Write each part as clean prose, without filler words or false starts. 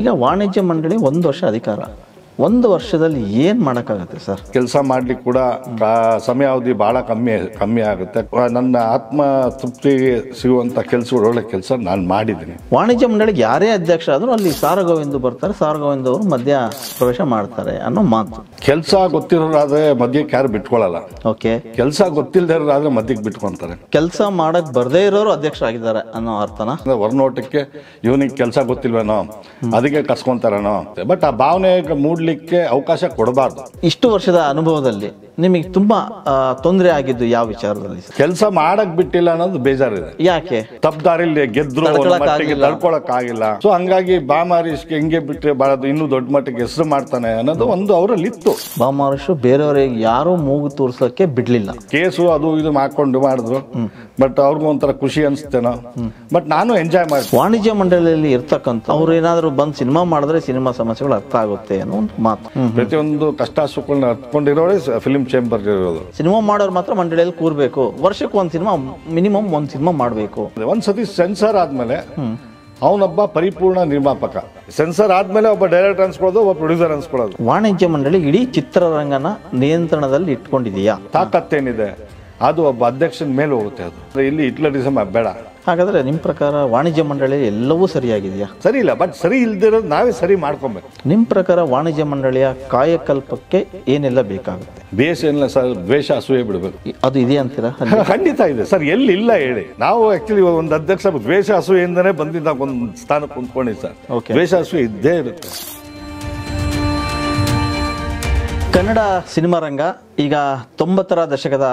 ಈಗ ವಾಣಿಜ್ಯ ಮಂಡಳಿ 1 ವರ್ಷ ಅಧಿಕಾರ, 1 ವರ್ಷದಲ್ಲಿ ಏನು ಮಾಡೋಕ್ಕಾಗುತ್ತೆ ಸರ್? ಕೆಲಸ ಮಾಡ್ಲಿಕ್ಕೆ ಕೂಡ ಸಮಯಾವಧಿ ಭಾಳ ಕಮ್ಮಿ ಆಗುತ್ತೆ. ನನ್ನ ಆತ್ಮ ತೃಪ್ತಿಗೆ ಸಿಗುವಂಥ ಕೆಲಸಗಳು ಒಳ್ಳೆ ಕೆಲಸ ನಾನು ಮಾಡಿದ್ದೀನಿ. ವಾಣಿಜ್ಯ ಮಂಡಳಿಗೆ ಯಾರೇ ಅಧ್ಯಕ್ಷ ಆದರೂ ಅಲ್ಲಿ ಸಾರಗೋವಿಂದ ಬರ್ತಾರೆ, ಸಾರಗೋವಿಂದ ಅವರು ಮಧ್ಯ ಪ್ರವೇಶ ಮಾಡ್ತಾರೆ ಅನ್ನೋ ಮಾತು. ಕೆಲಸ ಗೊತ್ತಿರೋರಾದ್ರೆ ಮಧ್ಯಕ್ಕೆ ಯಾರು ಬಿಟ್ಕೊಳ್ಳಲ್ಲ. ಓಕೆ, ಕೆಲಸ ಗೊತ್ತಿಲ್ಲದೆ ಇರೋರಾದ್ರೆ ಮಧ್ಯಕ್ಕೆ ಬಿಟ್ಕೊಂತಾರೆ. ಕೆಲಸ ಮಾಡಕ್ ಬರ್ದೇ ಇರೋರು ಅಧ್ಯಕ್ಷರಾಗಿದ್ದಾರೆ ಅನ್ನೋ ಅರ್ಥನ? ಹೊರನೋಟಕ್ಕೆ ಇವನಿಗೆ ಕೆಲಸ ಗೊತ್ತಿಲ್ವೇನೋ ಅದಕ್ಕೆ ಕರ್ಸ್ಕೊಂತಾರೇನೋ, ಬಟ್ ಆ ಭಾವನೆ ಮೂಡ್ಲಿಕ್ಕೆ ಅವಕಾಶ ಕೊಡಬಾರ್ದು. ಇಷ್ಟು ವರ್ಷದ ಅನುಭವದಲ್ಲಿ ನಿಮಗೆ ತುಂಬಾ ತೊಂದರೆ ಆಗಿದ್ದು ಯಾವ ವಿಚಾರದಲ್ಲಿ? ಕೆಲಸ ಮಾಡಕ್ ಬಿಟ್ಟಿಲ್ಲ ಅನ್ನೋದು ಬೇಜಾರಿದೆ. ಯಾಕೆ? ತಪ್ಪು ದಾರಿಲಿ ಗೆದ್ರು ತಡ್ಕೊಳಕ್ ಆಗಿಲ್ಲ. ಸೊ ಹಂಗಾಗಿ ಬಾಮಾರೀಶ್ಗೆ ಹಿಂಗೆ ಬಿಟ್ರೆ ಬಾಳದು, ಇನ್ನೂ ದೊಡ್ಡ ಮಟ್ಟಿಗೆ ಹೆಸರು ಮಾಡ್ತಾನೆ ಅನ್ನೋದು ಒಂದು ಅವರಲ್ಲಿ ಇತ್ತು. ಬಾಮಾರೀಶ್ ಬೇರೆಯವರಿಗೆ ಯಾರು ಮೂಗು ತೋರ್ಸಕ್ಕೆ ಬಿಡ್ಲಿಲ್ಲ. ಕೇಸು ಅದು ಇದು ಮಾಡ್ಕೊಂಡು ಮಾಡಿದ್ರು, ಬಟ್ ಅವ್ರಿಗೂ ಒಂಥರ ಖುಷಿ ಅನ್ಸ್ತೇನೋ, ಬಟ್ ನಾನು ಎಂಜಾಯ್ ಮಾಡಿ. ವಾಣಿಜ್ಯ ಮಂಡಳಿಯಲ್ಲಿ ಇರ್ತಕ್ಕಂಥ ಅವ್ರು ಏನಾದ್ರು ಬಂದು ಸಿನಿಮಾ ಮಾಡಿದ್ರೆ ಸಿನಿಮಾ ಸಮಸ್ಯೆಗಳು ಅರ್ಥ ಆಗುತ್ತೆ ಅನ್ನೋ ಒಂದು ಮಾತು. ಪ್ರತಿಯೊಂದು ಕಷ್ಟ ಸುಖಗಳನ್ನ ಅರ್ಥಕೊಂಡಿರೋರೆ ಫಿಲ್ಮ್ ಚೇಂಬರ್ ಇರೋದು. ಸಿನಿಮಾ ಮಾಡೋರು ಮಾತ್ರ ಮಂಡಳಿಯಲ್ಲಿ ಕೂರ್ಬೇಕು, ವರ್ಷಕ್ಕೆ ಒಂದು ಸಿನಿಮಾ ಮಿನಿಮಮ್ ಒಂದು ಸಿನಿಮಾ ಮಾಡಬೇಕು. ಒಂದ್ಸತಿ ಸೆನ್ಸರ್ ಆದ್ಮೇಲೆ ಅವನೊಬ್ಬ ಪರಿಪೂರ್ಣ ನಿರ್ಮಾಪಕ, ಸೆನ್ಸರ್ ಆದ್ಮೇಲೆ ಒಬ್ಬ ಡೈರೆಕ್ಟರ್ ಅನ್ಸ್ಕೊಳ್ಳೋದು, ಒಬ್ಬ ಪ್ರೊಡ್ಯೂಸರ್ ಅನ್ಸ್ಕೊಳ್ಳೋದು. ವಾಣಿಜ್ಯ ಮಂಡಳಿ ಇಡೀ ಚಿತ್ರರಂಗನ ನಿಯಂತ್ರಣದಲ್ಲಿ ಇಟ್ಕೊಂಡಿದೆಯಾ? ತಾಕತ್ತೇನಿದೆ ಅದು ಒಬ್ಬ ಅಧ್ಯಕ್ಷನ ಮೇಲೆ ಹೋಗುತ್ತೆ. ಅದು ಇಲ್ಲಿ ಹಿಟ್ಲರಿಸಮ್ ಬೇಡ. ಹಾಗಾದ್ರೆ ನಿಮ್ಮ ಪ್ರಕಾರ ವಾಣಿಜ್ಯ ಮಂಡಳಿ ಎಲ್ಲವೂ ಸರಿಯಾಗಿದೆಯಾ? ಸರಿ ಇಲ್ಲ, ಬಟ್ ಸರಿ ಇಲ್ದಿರೋದು ನಾವೇ ಸರಿ ಮಾಡ್ಕೊಬೇಕು. ನಿಮ್ಮ ಪ್ರಕಾರ ವಾಣಿಜ್ಯ ಮಂಡಳಿಯ ಕಾಯಕಲ್ಪಕ್ಕೆ ಏನೆಲ್ಲ ಬೇಕಾಗುತ್ತೆ? ಬೇಸ್ ಏನಿಲ್ಲ ಸರ್, ದ್ವೇಷ ಅಸೂಯೆ ಬಿಡಬೇಕು. ಅದು ಇದೆ ಅಂತೀರಾ? ಖಂಡಿತ ಇದೆ ಸರ್. ಎಲ್ಲಿ ಇಲ್ಲ ಹೇಳಿ. ನಾವು ಆಕ್ಚುಲಿ ಒಂದು ಅಧ್ಯಕ್ಷ ದ್ವೇಷ ಅಸೂಯೆಯಿಂದನೇ ಬಂದಿದ್ದ ಒಂದು ಸ್ಥಾನಕ್ಕೆ ಕುಂತ್ಕೊಂಡಿದ್ದೆ ಸರ್. ದ್ವೇಷ ಅಸೂಯೆ ಇದ್ದೇ ಇರುತ್ತೆ. ಕನ್ನಡ ಸಿನಿಮಾ ರಂಗ ಈಗ 90ರ ದಶಕದ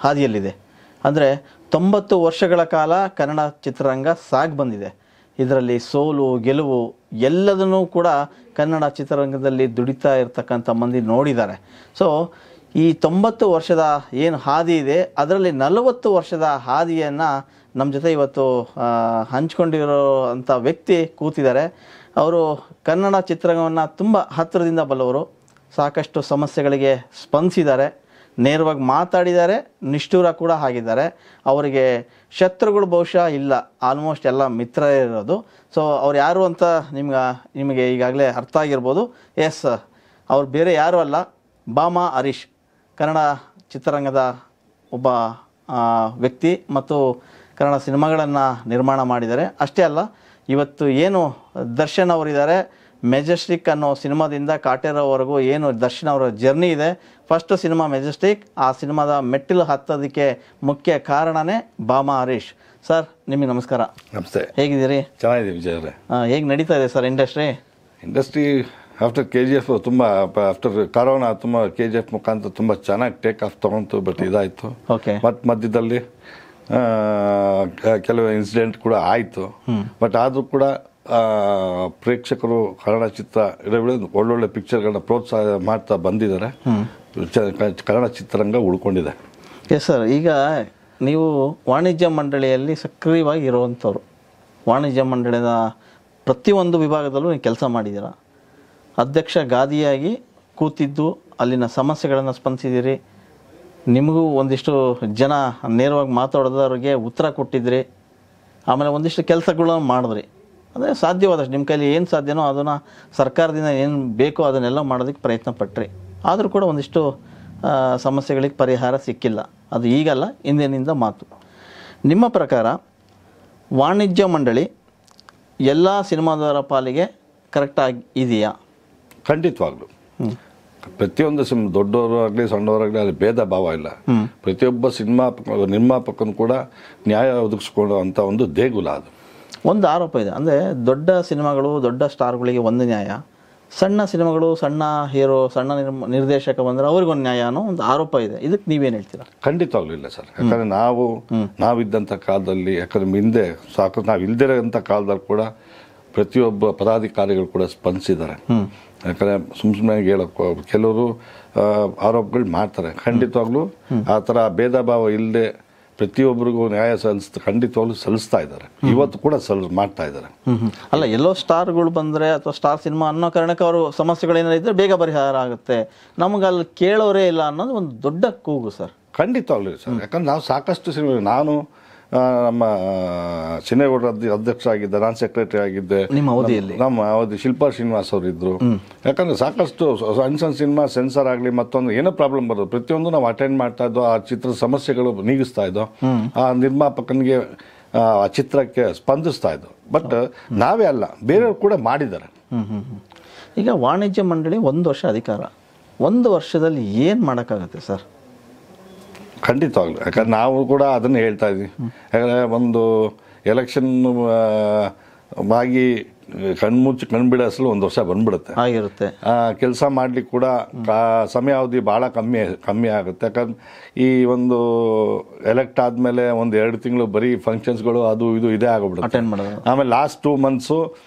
ಹಾದಿಯಲ್ಲಿದೆ. ಅಂದರೆ 90 ವರ್ಷಗಳ ಕಾಲ ಕನ್ನಡ ಚಿತ್ರರಂಗ ಸಾಗಿ ಬಂದಿದೆ. ಇದರಲ್ಲಿ ಸೋಲು ಗೆಲುವು ಎಲ್ಲದನ್ನೂ ಕೂಡ ಕನ್ನಡ ಚಿತ್ರರಂಗದಲ್ಲಿ ದುಡಿತಾ ಇರ್ತಕ್ಕಂಥ ಮಂದಿ ನೋಡಿದ್ದಾರೆ. ಸೊ ಈ 90 ವರ್ಷದ ಏನು ಹಾದಿ ಇದೆ ಅದರಲ್ಲಿ 40 ವರ್ಷದ ಹಾದಿಯನ್ನು ನಮ್ಮ ಜೊತೆ ಇವತ್ತು ಹಂಚ್ಕೊಂಡಿರೋ ಅಂಥ ವ್ಯಕ್ತಿ ಕೂತಿದ್ದಾರೆ. ಅವರು ಕನ್ನಡ ಚಿತ್ರರಂಗವನ್ನು ತುಂಬ ಹತ್ತಿರದಿಂದ ಬಲ್ಲವರು, ಸಾಕಷ್ಟು ಸಮಸ್ಯೆಗಳಿಗೆ ಸ್ಪಂದಿಸಿದ್ದಾರೆ, ನೇರವಾಗಿ ಮಾತಾಡಿದ್ದಾರೆ, ನಿಷ್ಠೂರ ಕೂಡ ಆಗಿದ್ದಾರೆ. ಅವರಿಗೆ ಶತ್ರುಗಳು ಬಹುಶಃ ಇಲ್ಲ, ಆಲ್ಮೋಸ್ಟ್ ಎಲ್ಲ ಮಿತ್ರರೇ ಇರೋದು. ಸೊ ಅವ್ರು ಯಾರು ಅಂತ ನಿಮಗೆ ಈಗಾಗಲೇ ಅರ್ಥ ಆಗಿರ್ಬೋದು. ಎಸ್, ಅವ್ರು ಬೇರೆ ಯಾರೂ ಅಲ್ಲ, ಬಾಮಾ ಹರೀಶ್. ಕನ್ನಡ ಚಿತ್ರರಂಗದ ಒಬ್ಬ ವ್ಯಕ್ತಿ ಮತ್ತು ಕನ್ನಡ ಸಿನಿಮಾಗಳನ್ನು ನಿರ್ಮಾಣ ಮಾಡಿದ್ದಾರೆ. ಅಷ್ಟೇ ಅಲ್ಲ, ಇವತ್ತು ಏನು ದರ್ಶನ್ ಅವರಿದ್ದಾರೆ, ಮೆಜೆಸ್ಟಿಕ್ ಅನ್ನೋ ಸಿನಿಮಾದಿಂದ ಕಾಟೇರವರೆಗೂ ಏನು ದರ್ಶನ್ ಅವರ ಜರ್ನಿ ಇದೆ. ಫಸ್ಟ್ ಸಿನಿಮಾ ಮೆಜೆಸ್ಟಿಕ್, ಆ ಸಿನಿಮಾದ ಮೆಟ್ಟಿಲು ಹತ್ತೋದಕ್ಕೆ ಮುಖ್ಯ ಕಾರಣನೇ ಬಾಮಾ ಹರೀಶ್. ಸರ್, ನಿಮಗೆ ನಮಸ್ಕಾರ. ನಮಸ್ತೆ. ಹೇಗಿದ್ದೀರಿ? ಚೆನ್ನಾಗಿದೆ ವಿಜಯ್ ಅವರೇ. ಹೇಗೆ ನಡೀತಾ ಇದೆ ಸರ್ ಇಂಡಸ್ಟ್ರಿ? ಆಫ್ಟರ್ KGF ತುಂಬ ಆಫ್ಟರ್ ಕರೋನಾ ತುಂಬ KGF ಮುಖಾಂತರ ತುಂಬ ಚೆನ್ನಾಗಿ ಟೇಕ್ ಆಫ್ ತೊಗೊಂತು, ಬಟ್ ಇದಾಯಿತು. ಓಕೆ. ಮತ್ತು ಮಧ್ಯದಲ್ಲಿ ಕೆಲವು ಇನ್ಸಿಡೆಂಟ್ ಕೂಡ ಆಯಿತು. ಬಟ್ ಆದರೂ ಕೂಡ ಪ್ರೇಕ್ಷಕರು ಕನ್ನಡ ಚಿತ್ರ ಒಳ್ಳೊಳ್ಳೆ ಪಿಕ್ಚರ್ಗಳನ್ನ ಪ್ರೋತ್ಸಾಹ ಮಾಡ್ತಾ ಬಂದಿದ್ದಾರೆ. ಕನ್ನಡ ಚಿತ್ರರಂಗ ಉಳ್ಕೊಂಡಿದೆ. ಎಸ್ ಸರ್, ಈಗ ನೀವು ವಾಣಿಜ್ಯ ಮಂಡಳಿಯಲ್ಲಿ ಸಕ್ರಿಯವಾಗಿ ಇರುವಂಥವ್ರು, ವಾಣಿಜ್ಯ ಮಂಡಳಿಯ ಪ್ರತಿಯೊಂದು ವಿಭಾಗದಲ್ಲೂ ನೀವು ಕೆಲಸ ಮಾಡಿದ್ದೀರಾ. ಅಧ್ಯಕ್ಷ ಗಾದಿಯಾಗಿ ಕೂತಿದ್ದು ಅಲ್ಲಿನ ಸಮಸ್ಯೆಗಳನ್ನು ಸ್ಪಂದಿಸಿದ್ದೀರಿ. ನಿಮಗೂ ಒಂದಿಷ್ಟು ಜನ ನೇರವಾಗಿ ಮಾತಾಡೋದವ್ರಿಗೆ ಉತ್ತರ ಕೊಟ್ಟಿದ್ರಿ. ಆಮೇಲೆ ಒಂದಿಷ್ಟು ಕೆಲಸಗಳನ್ನ ಮಾಡಿದ್ರಿ. ಅಂದರೆ ಸಾಧ್ಯವಾದಷ್ಟು ನಿಮ್ಮ ಕೈಲಿ ಏನು ಸಾಧ್ಯನೋ ಅದನ್ನು ಸರ್ಕಾರದಿಂದ ಏನು ಬೇಕೋ ಅದನ್ನೆಲ್ಲ ಮಾಡೋದಕ್ಕೆ ಪ್ರಯತ್ನ ಪಟ್ರಿ. ಆದರೂ ಕೂಡ ಒಂದಿಷ್ಟು ಸಮಸ್ಯೆಗಳಿಗೆ ಪರಿಹಾರ ಸಿಕ್ಕಿಲ್ಲ. ಅದು ಈಗಲ್ಲ, ಹಿಂದಿನಿಂದ ಮಾತು. ನಿಮ್ಮ ಪ್ರಕಾರ ವಾಣಿಜ್ಯ ಮಂಡಳಿ ಎಲ್ಲ ಸಿನಿಮಾದವರ ಪಾಲಿಗೆ ಕರೆಕ್ಟಾಗಿ ಇದೆಯಾ? ಖಂಡಿತವಾಗ್ಲು. ಪ್ರತಿಯೊಂದು ದೊಡ್ಡವರು ಆಗಲಿ ಸಣ್ಣವರಾಗಲಿ ಅಲ್ಲಿ ಭೇದ ಭಾವ ಇಲ್ಲ. ಪ್ರತಿಯೊಬ್ಬ ನಿರ್ಮಾಪಕನು ಕೂಡ ನ್ಯಾಯ ಒದಗಿಸ್ಕೊಳ್ಳೋ ಅಂತ ಒಂದು ದೇಗುಲ. ಅದು ಒಂದು ಆರೋಪ ಇದೆ. ಅಂದರೆ ದೊಡ್ಡ ಸಿನಿಮಾಗಳು, ದೊಡ್ಡ ಸ್ಟಾರ್ಗಳಿಗೆ ಒಂದು ನ್ಯಾಯ, ಸಣ್ಣ ಸಿನಿಮಾಗಳು, ಸಣ್ಣ ಹೀರೋ, ಸಣ್ಣ ನಿರ್ದೇಶಕ ಬಂದರೆ ಅವ್ರಿಗೊಂದು ನ್ಯಾಯ ಅನ್ನೋ ಒಂದು ಆರೋಪ ಇದೆ. ಇದಕ್ಕೆ ನೀವೇನು ಹೇಳ್ತೀರಾ? ಖಂಡಿತವಾಗ್ಲೂ ಇಲ್ಲ ಸರ್. ಯಾಕಂದರೆ ನಾವಿದ್ದಂಥ ಕಾಲದಲ್ಲಿ, ಯಾಕಂದರೆ ಹಿಂದೆ ಸಾಕು ನಾವು ಇಲ್ದಿರೋಂಥ ಕಾಲದಲ್ಲಿ ಕೂಡ ಪ್ರತಿಯೊಬ್ಬ ಪದಾಧಿಕಾರಿಗಳು ಕೂಡ ಸ್ಪಂದಿಸಿದ್ದಾರೆ. ಯಾಕಂದರೆ ಸುಮ್ಮನೆ ಹೇಳೋಕ್ಕೋ ಕೆಲವರು ಆರೋಪಗಳು ಮಾಡ್ತಾರೆ. ಖಂಡಿತವಾಗ್ಲೂ ಆ ಥರ ಭೇದ ಭಾವ ಇಲ್ಲದೆ ಪ್ರತಿಯೊಬ್ಬರಿಗೂ ನ್ಯಾಯ ಖಂಡಿತವಾಗ್ಲೂ ಸಲ್ಲಿಸ್ತಾ ಇದ್ದಾರೆ. ಇವತ್ತು ಕೂಡ ಮಾಡ್ತಾ ಇದ್ದಾರೆ. ಅಲ್ಲ, ಎಲ್ಲೋ ಸ್ಟಾರ್ಗಳು ಬಂದರೆ ಅಥವಾ ಸ್ಟಾರ್ ಸಿನಿಮಾ ಅನ್ನೋ ಕಾರಣಕ್ಕೆ ಅವರು ಸಮಸ್ಯೆಗಳೇನಾದ್ರು ಇದ್ದರೆ ಬೇಗ ಪರಿಹಾರ ಆಗುತ್ತೆ. ನಮಗೆ ಅಲ್ಲಿ ಕೇಳೋರೇ ಇಲ್ಲ ಅನ್ನೋದು ಒಂದು ದೊಡ್ಡ ಕೂಗು ಸರ್. ಖಂಡಿತವಾಗ್ಲೂ ಸರ್. ಯಾಕಂದ್ರೆ ನಾವು ಸಾಕಷ್ಟು ಸಿನಿಮಾ, ನಾನು ನಮ್ಮ ಚಿನ್ನೇಗೌಡರ ಅಧ್ಯಕ್ಷ ಆಗಿದ್ದೆ, ನಾನು ಸೆಕ್ರೆಟರಿ ಆಗಿದ್ದೆ. ನಿಮ್ಮ ಅವಧಿಯಲ್ಲಿ ನಮ್ಮ ಅವಧಿ ಶಿಲ್ಪಾ ಶ್ರೀನಿವಾಸ್ ಅವರು ಇದ್ರು. ಯಾಕಂದ್ರೆ ಸಾಕಷ್ಟು ಸಣ್ಣ ಸಣ್ಣ ಸಿನಿಮಾ ಸೆನ್ಸರ್ ಆಗಲಿ ಮತ್ತೊಂದು ಏನೋ ಪ್ರಾಬ್ಲಮ್ ಬರೋದು, ಪ್ರತಿಯೊಂದು ನಾವು ಅಟೆಂಡ್ ಮಾಡ್ತಾ ಇದ್ದೋ, ಆ ಚಿತ್ರದ ಸಮಸ್ಯೆಗಳು ನೀಗಿಸ್ತಾ ಇದ್ದೋ, ಆ ನಿರ್ಮಾಪಕನಿಗೆ ಆ ಚಿತ್ರಕ್ಕೆ ಸ್ಪಂದಿಸ್ತಾ ಇದ್ದೋ. ಬಟ್ ನಾವೇ ಅಲ್ಲ, ಬೇರೆಯವರು ಕೂಡ ಮಾಡಿದ್ದಾರೆ. ಈಗ ವಾಣಿಜ್ಯ ಮಂಡಳಿ 1 ವರ್ಷ ಅಧಿಕಾರ, 1 ವರ್ಷದಲ್ಲಿ ಏನು ಮಾಡೋಕ್ಕಾಗತ್ತೆ ಸರ್? ಖಂಡಿತವಾಗ್ಲು. ಯಾಕಂದ್ರೆ ನಾವು ಕೂಡ ಅದನ್ನು ಹೇಳ್ತಾ ಇದ್ವಿ. ಯಾಕಂದರೆ ಒಂದು ಎಲೆಕ್ಷನ್ ಆಗಿ ಕಣ್ಬಿಡಿಸಲು 1 ವರ್ಷ ಬಂದ್ಬಿಡುತ್ತೆ, ಆಗಿರುತ್ತೆ. ಕೆಲಸ ಮಾಡ್ಲಿಕ್ಕೆ ಕೂಡ ಸಮಯಾವಧಿ ಭಾಳ ಕಮ್ಮಿ ಆಗುತ್ತೆ. ಯಾಕಂದ್ರೆ ಈ ಒಂದು ಎಲೆಕ್ಟ್ ಆದಮೇಲೆ 1-2 ತಿಂಗಳು ಬರೀ ಫಂಕ್ಷನ್ಸ್ಗಳು ಅದು ಇದು ಇದೇ ಆಗೋಗ್ಬಿಡುತ್ತೆ. ಅಟೆಂಡ್ ಮಾಡೋದು. ಆಮೇಲೆ ಲಾಸ್ಟ್ 2 ಮಂತ್ಸು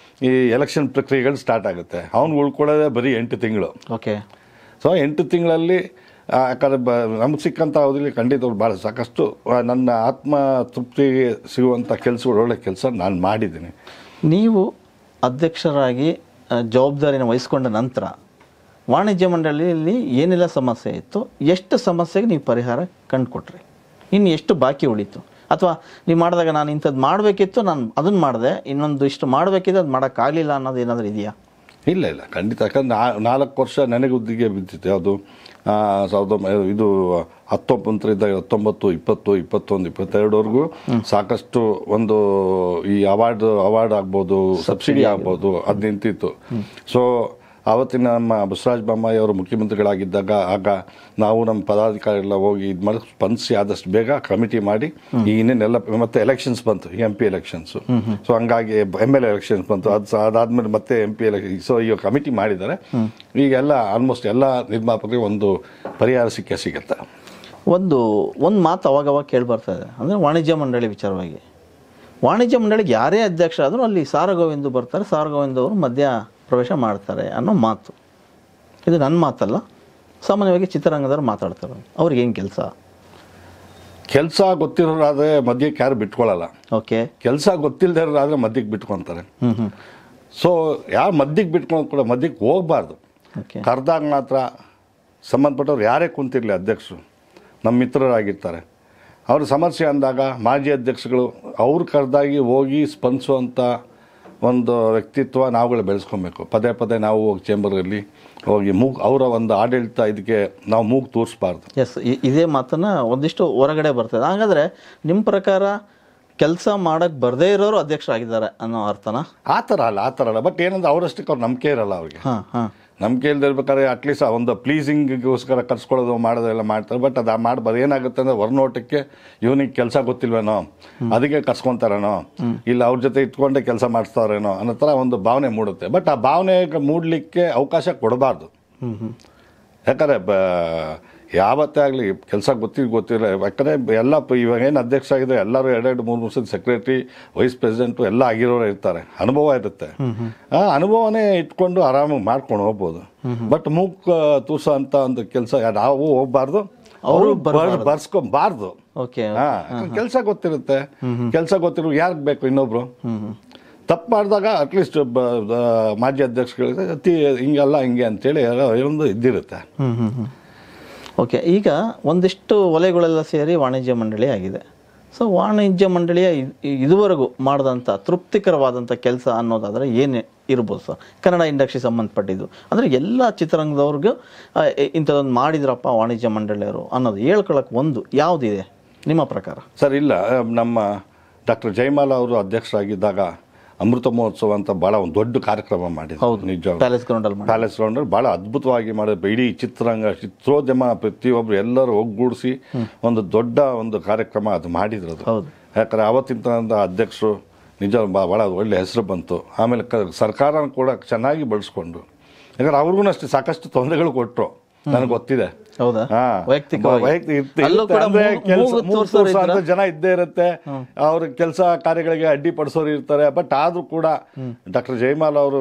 ಈ ಎಲೆಕ್ಷನ್ ಪ್ರಕ್ರಿಯೆಗಳು ಸ್ಟಾರ್ಟ್ ಆಗುತ್ತೆ. ಅವ್ನು ಉಳ್ಕೊಳ್ಳೋದೇ ಬರೀ 8 ತಿಂಗಳು. ಓಕೆ. ಸೊ 8 ತಿಂಗಳಲ್ಲಿ ಯಾಕಂದರೆ ನಮ್ಗೆ ಸಿಕ್ಕಂಥ ಅವಧಿಯಲ್ಲಿ ಖಂಡಿತ ಭಾಳ ಸಾಕಷ್ಟು ನನ್ನ ಆತ್ಮ ತೃಪ್ತಿಗೆ ಸಿಗುವಂಥ ಕೆಲಸಗಳು, ಒಳ್ಳೆ ಕೆಲಸ ನಾನು ಮಾಡಿದ್ದೀನಿ. ನೀವು ಅಧ್ಯಕ್ಷರಾಗಿ ಜವಾಬ್ದಾರಿನ ವಹಿಸ್ಕೊಂಡ ನಂತರ ವಾಣಿಜ್ಯ ಮಂಡಳಿಯಲ್ಲಿ ಏನೆಲ್ಲ ಸಮಸ್ಯೆ ಇತ್ತು, ಎಷ್ಟು ಸಮಸ್ಯೆಗೆ ನೀವು ಪರಿಹಾರ ಕಂಡುಕೊಟ್ರಿ, ಇನ್ನು ಎಷ್ಟು ಬಾಕಿ ಉಳಿತು? ಅಥವಾ ನೀವು ಮಾಡಿದಾಗ ನಾನು ಇಂಥದ್ದು ಮಾಡಬೇಕಿತ್ತು, ನಾನು ಅದನ್ನು ಮಾಡಿದೆ, ಇನ್ನೊಂದು ಇಷ್ಟು ಮಾಡಬೇಕಿತ್ತು, ಅದು ಮಾಡೋಕ್ಕಾಗಲಿಲ್ಲ ಅನ್ನೋದು ಏನಾದರೂ ಇದೆಯಾ? ಇಲ್ಲ, ಖಂಡಿತ. ಯಾಕಂದ್ರೆ 4 ವರ್ಷ ನನಗೆ ಉದ್ದಿಗೆ ಬಿದ್ದಿತ್ತು. ಯಾವುದು 19 20 21 22ವರೆಗೂ ಸಾಕಷ್ಟು ಒಂದು ಈ ಅವಾರ್ಡ್ ಆಗ್ಬೋದು, ಸಬ್ಸಿಡಿ ಆಗ್ಬೋದು, ಅದು ನಿಂತಿತ್ತು. ಸೊ ಆವತ್ತಿನ ನಮ್ಮ ಬಸವರಾಜ ಬೊಮ್ಮಾಯಿ ಅವರು ಮುಖ್ಯಮಂತ್ರಿಗಳಾಗಿದ್ದಾಗ ಆಗ ನಾವು ನಮ್ಮ ಪದಾಧಿಕಾರಿಗಳ ಹೋಗಿ ಇದು ಮಾಡಿ ಸ್ಪಂದಿಸಿ ಆದಷ್ಟು ಬೇಗ ಕಮಿಟಿ ಮಾಡಿ ಈ ಇನ್ನೇನೆಲ್ಲ ಮತ್ತೆ ಎಲೆಕ್ಷನ್ಸ್ ಬಂತು, MP ಎಲೆಕ್ಷನ್ಸು. ಸೊ ಹಂಗಾಗಿ MLA ಎಲೆಕ್ಷನ್ಸ್ ಬಂತು. ಅದಾದ್ಮೇಲೆ ಮತ್ತೆ MP ಎಲೆಕ್ಷನ್. ಸೊ ಈಗ ಕಮಿಟಿ ಮಾಡಿದ್ದಾರೆ. ಈಗೆಲ್ಲ ಆಲ್ಮೋಸ್ಟ್ ಎಲ್ಲ ನಿರ್ಮಾಪಕರಿಗೆ ಒಂದು ಪರಿಹಾರ ಸಿಗುತ್ತೆ. ಒಂದು ಮಾತು ಅವಾಗವಾಗ ಕೇಳಿ ಬರ್ತಾ ಇದೆ, ಅಂದರೆ ವಾಣಿಜ್ಯ ಮಂಡಳಿ ವಿಚಾರವಾಗಿ. ವಾಣಿಜ್ಯ ಮಂಡಳಿಗೆ ಯಾರೇ ಅಧ್ಯಕ್ಷ ಆದರೂ ಅಲ್ಲಿ ಸಾರಗೋವಿಂದ ಬರ್ತಾರೆ, ಸಾರಗೋವಿಂದ ಅವರು ಮಧ್ಯ ಪ್ರವೇಶ ಮಾಡ್ತಾರೆ ಅನ್ನೋ ಮಾತು. ಇದು ನನ್ನ ಮಾತಲ್ಲ, ಸಾಮಾನ್ಯವಾಗಿ ಚಿತ್ರರಂಗದವ್ರು ಮಾತಾಡ್ತಾರೆ. ಅವ್ರಿಗೇನು ಕೆಲಸ ಗೊತ್ತಿರೋರಾದರೆ ಮಧ್ಯಕ್ಕೆ ಯಾರು ಬಿಟ್ಕೊಳ್ಳಲ್ಲ. ಓಕೆ. ಕೆಲಸ ಗೊತ್ತಿಲ್ಲದೆ ಇರೋರಾದರೆ ಮಧ್ಯಕ್ಕೆ ಬಿಟ್ಕೊತಾರೆ. ಸೊ ಯಾರು ಮಧ್ಯಕ್ಕೆ ಬಿಟ್ಕೊಂಡು ಕೂಡ ಮಧ್ಯಕ್ಕೆ ಹೋಗಬಾರ್ದು. ಕರೆದಾಗ ಮಾತ್ರ ಸಂಬಂಧಪಟ್ಟವ್ರು ಯಾರೇ ಕುಂತಿರಲಿ, ಅಧ್ಯಕ್ಷರು ನಮ್ಮ ಮಿತ್ರರಾಗಿರ್ತಾರೆ, ಅವ್ರ ಸಮಸ್ಯೆ ಅಂದಾಗ ಮಾಜಿ ಅಧ್ಯಕ್ಷಗಳು ಅವ್ರು ಕರೆದಾಗಿ ಹೋಗಿ ಸ್ಪಂದಿಸುವಂಥ ಒಂದು ವ್ಯಕ್ತಿತ್ವ ನಾವುಗಳು ಬೆಳೆಸ್ಕೊಬೇಕು. ಪದೇ ನಾವು ಹೋಗಿ ಚೇಂಬರಲ್ಲಿ ಹೋಗಿ ಅವರ ಒಂದು ಆಡಳಿತ ಇದಕ್ಕೆ ನಾವು ಮೂಗು ತೋರಿಸ್ಬಾರ್ದು. ಎಸ್, ಇದೇ ಮಾತನ್ನು ಒಂದಿಷ್ಟು ಹೊರಗಡೆ ಬರ್ತದೆ. ಹಾಗಾದರೆ ನಿಮ್ಮ ಪ್ರಕಾರ ಕೆಲಸ ಮಾಡೋಕ್ಕೆ ಬರದೇ ಇರೋರು ಅಧ್ಯಕ್ಷರಾಗಿದ್ದಾರೆ ಅನ್ನೋ ಅರ್ಥನಾ? ಆ ಥರ ಅಲ್ಲ. ಬಟ್ ಏನಂದ್ರೆ ಅವರಷ್ಟಕ್ಕೆ ಅವ್ರು ನಂಬಿಕೆ ಇರಲ್ಲ. ಅವ್ರಿಗೆ ನಂಬಿಕೆ ಇಲ್ಲದೆ ಇರ್ಬೇಕಾದ್ರೆ ಅಟ್ಲೀಸ್ಟ್ ಒಂದು ಪ್ಲೀಸಿಂಗಿಗೋಸ್ಕರ ಕರ್ಸ್ಕೊಳ್ಳೋದು ಮಾಡೋದೆಲ್ಲ ಮಾಡ್ತಾರೆ. ಬಟ್ ಅದು ಮಾಡಬಾರ್ದು. ಏನಾಗುತ್ತೆ ಅಂದರೆ ಹೊರನೋಟಕ್ಕೆ ಇವನಿಗೆ ಕೆಲಸ ಗೊತ್ತಿಲ್ವೇನೋ ಅದಕ್ಕೆ ಕರ್ಸ್ಕೊತಾರೇನೋ, ಇಲ್ಲ ಅವ್ರ ಜೊತೆ ಇಟ್ಕೊಂಡೆ ಕೆಲಸ ಮಾಡಿಸ್ತಾರೇನೋ ಅನ್ನೋ ಥರ ಒಂದು ಭಾವನೆ ಮೂಡುತ್ತೆ. ಬಟ್ ಆ ಭಾವನೆ ಮೂಡಲಿಕ್ಕೆ ಅವಕಾಶ ಕೊಡಬಾರ್ದು. ಯಾಕಂದರೆ ಯಾವತ್ತೇ ಆಗಲಿ ಕೆಲಸ ಗೊತ್ತಿಲ್ಲ. ಯಾಕಂದರೆ ಎಲ್ಲ ಇವಾಗ ಏನು ಅಧ್ಯಕ್ಷ ಆಗಿದ್ರೆ ಎಲ್ಲರೂ 2-3 ವರ್ಷದ ಸೆಕ್ರೆಟರಿ, ವೈಸ್ ಪ್ರೆಸಿಡೆಂಟು ಎಲ್ಲ ಆಗಿರೋರು ಇರ್ತಾರೆ. ಅನುಭವ ಇರುತ್ತೆ. ಆ ಅನುಭವನೇ ಇಟ್ಕೊಂಡು ಆರಾಮಾಗಿ ಮಾಡ್ಕೊಂಡು ಹೋಗ್ಬೋದು. ಬಟ್ ಮೂಕ್ ತೂರ್ಸೋ ಅಂತ ಒಂದು ಕೆಲಸ ನಾವು ಹೋಗ್ಬಾರ್ದು, ಅವರು ಬರ್ಸ್ಕೊಬಾರ್ದು. ಕೆಲಸ ಗೊತ್ತಿರುತ್ತೆ. ಕೆಲಸ ಗೊತ್ತಿರೋ ಯಾರಿಗೆ ಬೇಕು ಇನ್ನೊಬ್ರು? ತಪ್ಪು ಮಾಡಿದಾಗ ಅಟ್ಲೀಸ್ಟ್ ಮಾಜಿ ಅಧ್ಯಕ್ಷಗಳಿಗೆ ಹಿಂಗಲ್ಲ ಹಿಂಗೆ ಅಂತೇಳಿ ಒಂದು ಇದ್ದಿರುತ್ತೆ. ಓಕೆ. ಈಗ ಒಂದಿಷ್ಟು ವಲಯಗಳೆಲ್ಲ ಸೇರಿ ವಾಣಿಜ್ಯ ಮಂಡಳಿ ಆಗಿದೆ. ಸೊ ವಾಣಿಜ್ಯ ಮಂಡಳಿಯ ಇದುವರೆಗೂ ಮಾಡಿದಂಥ ತೃಪ್ತಿಕರವಾದಂಥ ಕೆಲಸ ಅನ್ನೋದಾದರೆ ಏನು ಇರ್ಬೋದು ಸರ್? ಕನ್ನಡ ಇಂಡಸ್ಟ್ರಿ ಸಂಬಂಧಪಟ್ಟಿದ್ದು ಅಂದರೆ ಎಲ್ಲ ಚಿತ್ರರಂಗದವ್ರಿಗೂ ಇಂಥದ್ದೊಂದು ಮಾಡಿದ್ರಪ್ಪ ವಾಣಿಜ್ಯ ಮಂಡಳಿಯವರು ಅನ್ನೋದು ಹೇಳ್ಕೊಳಕ್ಕೆ ಒಂದು ಯಾವುದಿದೆ ನಿಮ್ಮ ಪ್ರಕಾರ? ಸರ್, ಇಲ್ಲ. ನಮ್ಮ ಡಾಕ್ಟರ್ ಜಯಮಾಲಾ ಅವರು ಅಧ್ಯಕ್ಷರಾಗಿದ್ದಾಗ ಅಮೃತ ಮಹೋತ್ಸವ ಅಂತ ಭಾಳ ಒಂದು ದೊಡ್ಡ ಕಾರ್ಯಕ್ರಮ ಮಾಡಿದ್ರು. ನಿಜ, ಪ್ಯಾಲೇಸ್ ಗ್ರೌಂಡಲ್ಲಿ ಭಾಳ ಅದ್ಭುತವಾಗಿ ಮಾಡಿದ್ರು. ಇಡೀ ಚಿತ್ರೋದ್ಯಮ ಪ್ರತಿಯೊಬ್ಬರು ಎಲ್ಲರೂ ಒಗ್ಗೂಡಿಸಿ ಒಂದು ದೊಡ್ಡ ಒಂದು ಕಾರ್ಯಕ್ರಮ ಅದು ಮಾಡಿದ್ರು. ಅದು ಯಾಕಂದರೆ ಆವತ್ತಿನ ಅಧ್ಯಕ್ಷರು ನಿಜ ಭಾಳ ಒಳ್ಳೆ ಹೆಸರು ಬಂತು. ಆಮೇಲೆ ಸರ್ಕಾರ ಕೂಡ ಚೆನ್ನಾಗಿ ಬಳಸ್ಕೊಂಡು, ಯಾಕಂದ್ರೆ ಅವ್ರಿಗೂ ಅಷ್ಟೇ ಸಾಕಷ್ಟು ತೊಂದರೆಗಳು ಕೊಟ್ಟರು, ನನಗೆ ಗೊತ್ತಿದೆ. ಜನ ಇದ್ದೇ ಇರುತ್ತೆ, ಅವ್ರ ಕೆಲಸ ಕಾರ್ಯಗಳಿಗೆ ಅಡ್ಡಿಪಡಿಸೋರು ಇರ್ತಾರೆ. ಬಟ್ ಆದ್ರೂ ಕೂಡ ಡಾಕ್ಟರ್ ಜಯಮಾಲಾ ಅವರು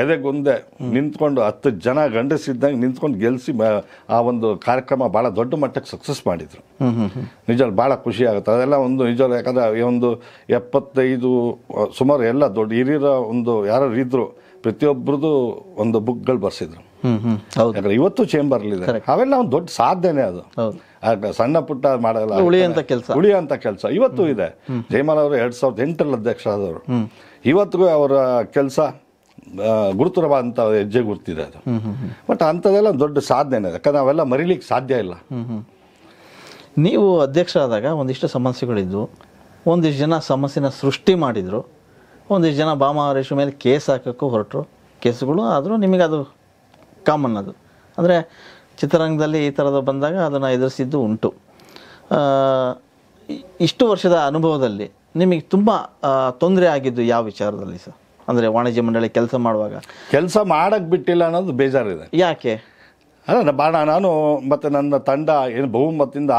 ಎದೆಗುಂದೆ ನಿಂತ್ಕೊಂಡು 10 ಜನ ಗಂಡಸಿದ್ದಂಗೆ ನಿಂತ್ಕೊಂಡು ಗೆಲ್ಲಿಸಿ ಆ ಒಂದು ಕಾರ್ಯಕ್ರಮ ಭಾಳ ದೊಡ್ಡ ಮಟ್ಟಕ್ಕೆ ಸಕ್ಸಸ್ ಮಾಡಿದ್ರು. ನಿಜ ಭಾಳ ಖುಷಿ ಆಗುತ್ತೆ. ಅದೆಲ್ಲ ಒಂದು ನಿಜ. ಯಾಕಂದ್ರೆ ಒಂದು 75 ಸುಮಾರು ಎಲ್ಲ ದೊಡ್ಡ ಹಿರಿಯರ ಒಂದು ಯಾರು ಇದ್ರು, ಪ್ರತಿಯೊಬ್ಬರದು ಒಂದು ಬುಕ್ಗಳು ಬರ್ಸಿದ್ರು. ಯಾಕಂದ್ರೆ ಇವತ್ತು ಚೇಂಬರ್ಲಿದೆ. ಅವೆಲ್ಲ ಒಂದು ದೊಡ್ಡ ಸಾಧನೆ ಅದು. ಸಣ್ಣ ಪುಟ್ಟ ಮಾಡಲ್ಲ, ಉಳಿಯುವಂಥ ಕೆಲಸ ಇವತ್ತು ಇದೆ. ಜಯಮಾಲ ಅವರು 2008 ಅಧ್ಯಕ್ಷರಾದವರು. ಇವತ್ತಿಗೂ ಅವರ ಕೆಲಸ ಗುರುತರವಾದಂಥ ಹೆಜ್ಜೆ ಗುರುತಿದೆ ಅದು. ಬಟ್ ಅಂಥದ್ದೆಲ್ಲ ದೊಡ್ಡ ಸಾಧನೆ, ಯಾಕಂದ್ರೆ ನಾವೆಲ್ಲ ಮರಿಲಿಕ್ಕೆ ಸಾಧ್ಯ ಇಲ್ಲ. ನೀವು ಅಧ್ಯಕ್ಷರಾದಾಗ ಒಂದಿಷ್ಟು ಸಮಸ್ಯೆಗಳಿದ್ವು, ಒಂದಿಷ್ಟು ಜನ ಸಮಸ್ಯೆನ ಸೃಷ್ಟಿ ಮಾಡಿದರು, ಒಂದಿಷ್ಟು ಜನ ಬಾಮಾವರೇಶ್ ಮೇಲೆ ಕೇಸ್ ಹಾಕೋಕ್ಕೂ ಹೊರಟರು. ಕೇಸುಗಳು ಆದರೂ ನಿಮಗೆ ಅದು ಕಾಮನ್. ಅದು ಅಂದರೆ ಚಿತ್ರರಂಗದಲ್ಲಿ ಈ ಥರದ ಬಂದಾಗ ಅದನ್ನು ಎದುರಿಸಿದ್ದು ಉಂಟು. ಇಷ್ಟು ವರ್ಷದ ಅನುಭವದಲ್ಲಿ ನಿಮಗೆ ತುಂಬ ತೊಂದರೆ ಆಗಿದ್ದು ಯಾವ ವಿಚಾರದಲ್ಲಿ ಸರ್? ಅಂದರೆ ವಾಣಿಜ್ಯ ಮಂಡಳಿ ಕೆಲಸ ಮಾಡುವಾಗ ಕೆಲಸ ಮಾಡೋಕ್ಕೆ ಬಿಟ್ಟಿಲ್ಲ ಅನ್ನೋದು ಬೇಜಾರಿದೆ. ಯಾಕೆ? ಅಲ್ಲ, ನಾನು ಮತ್ತು ನನ್ನ ತಂಡ ಏನು ಬಹುಮತದಿಂದ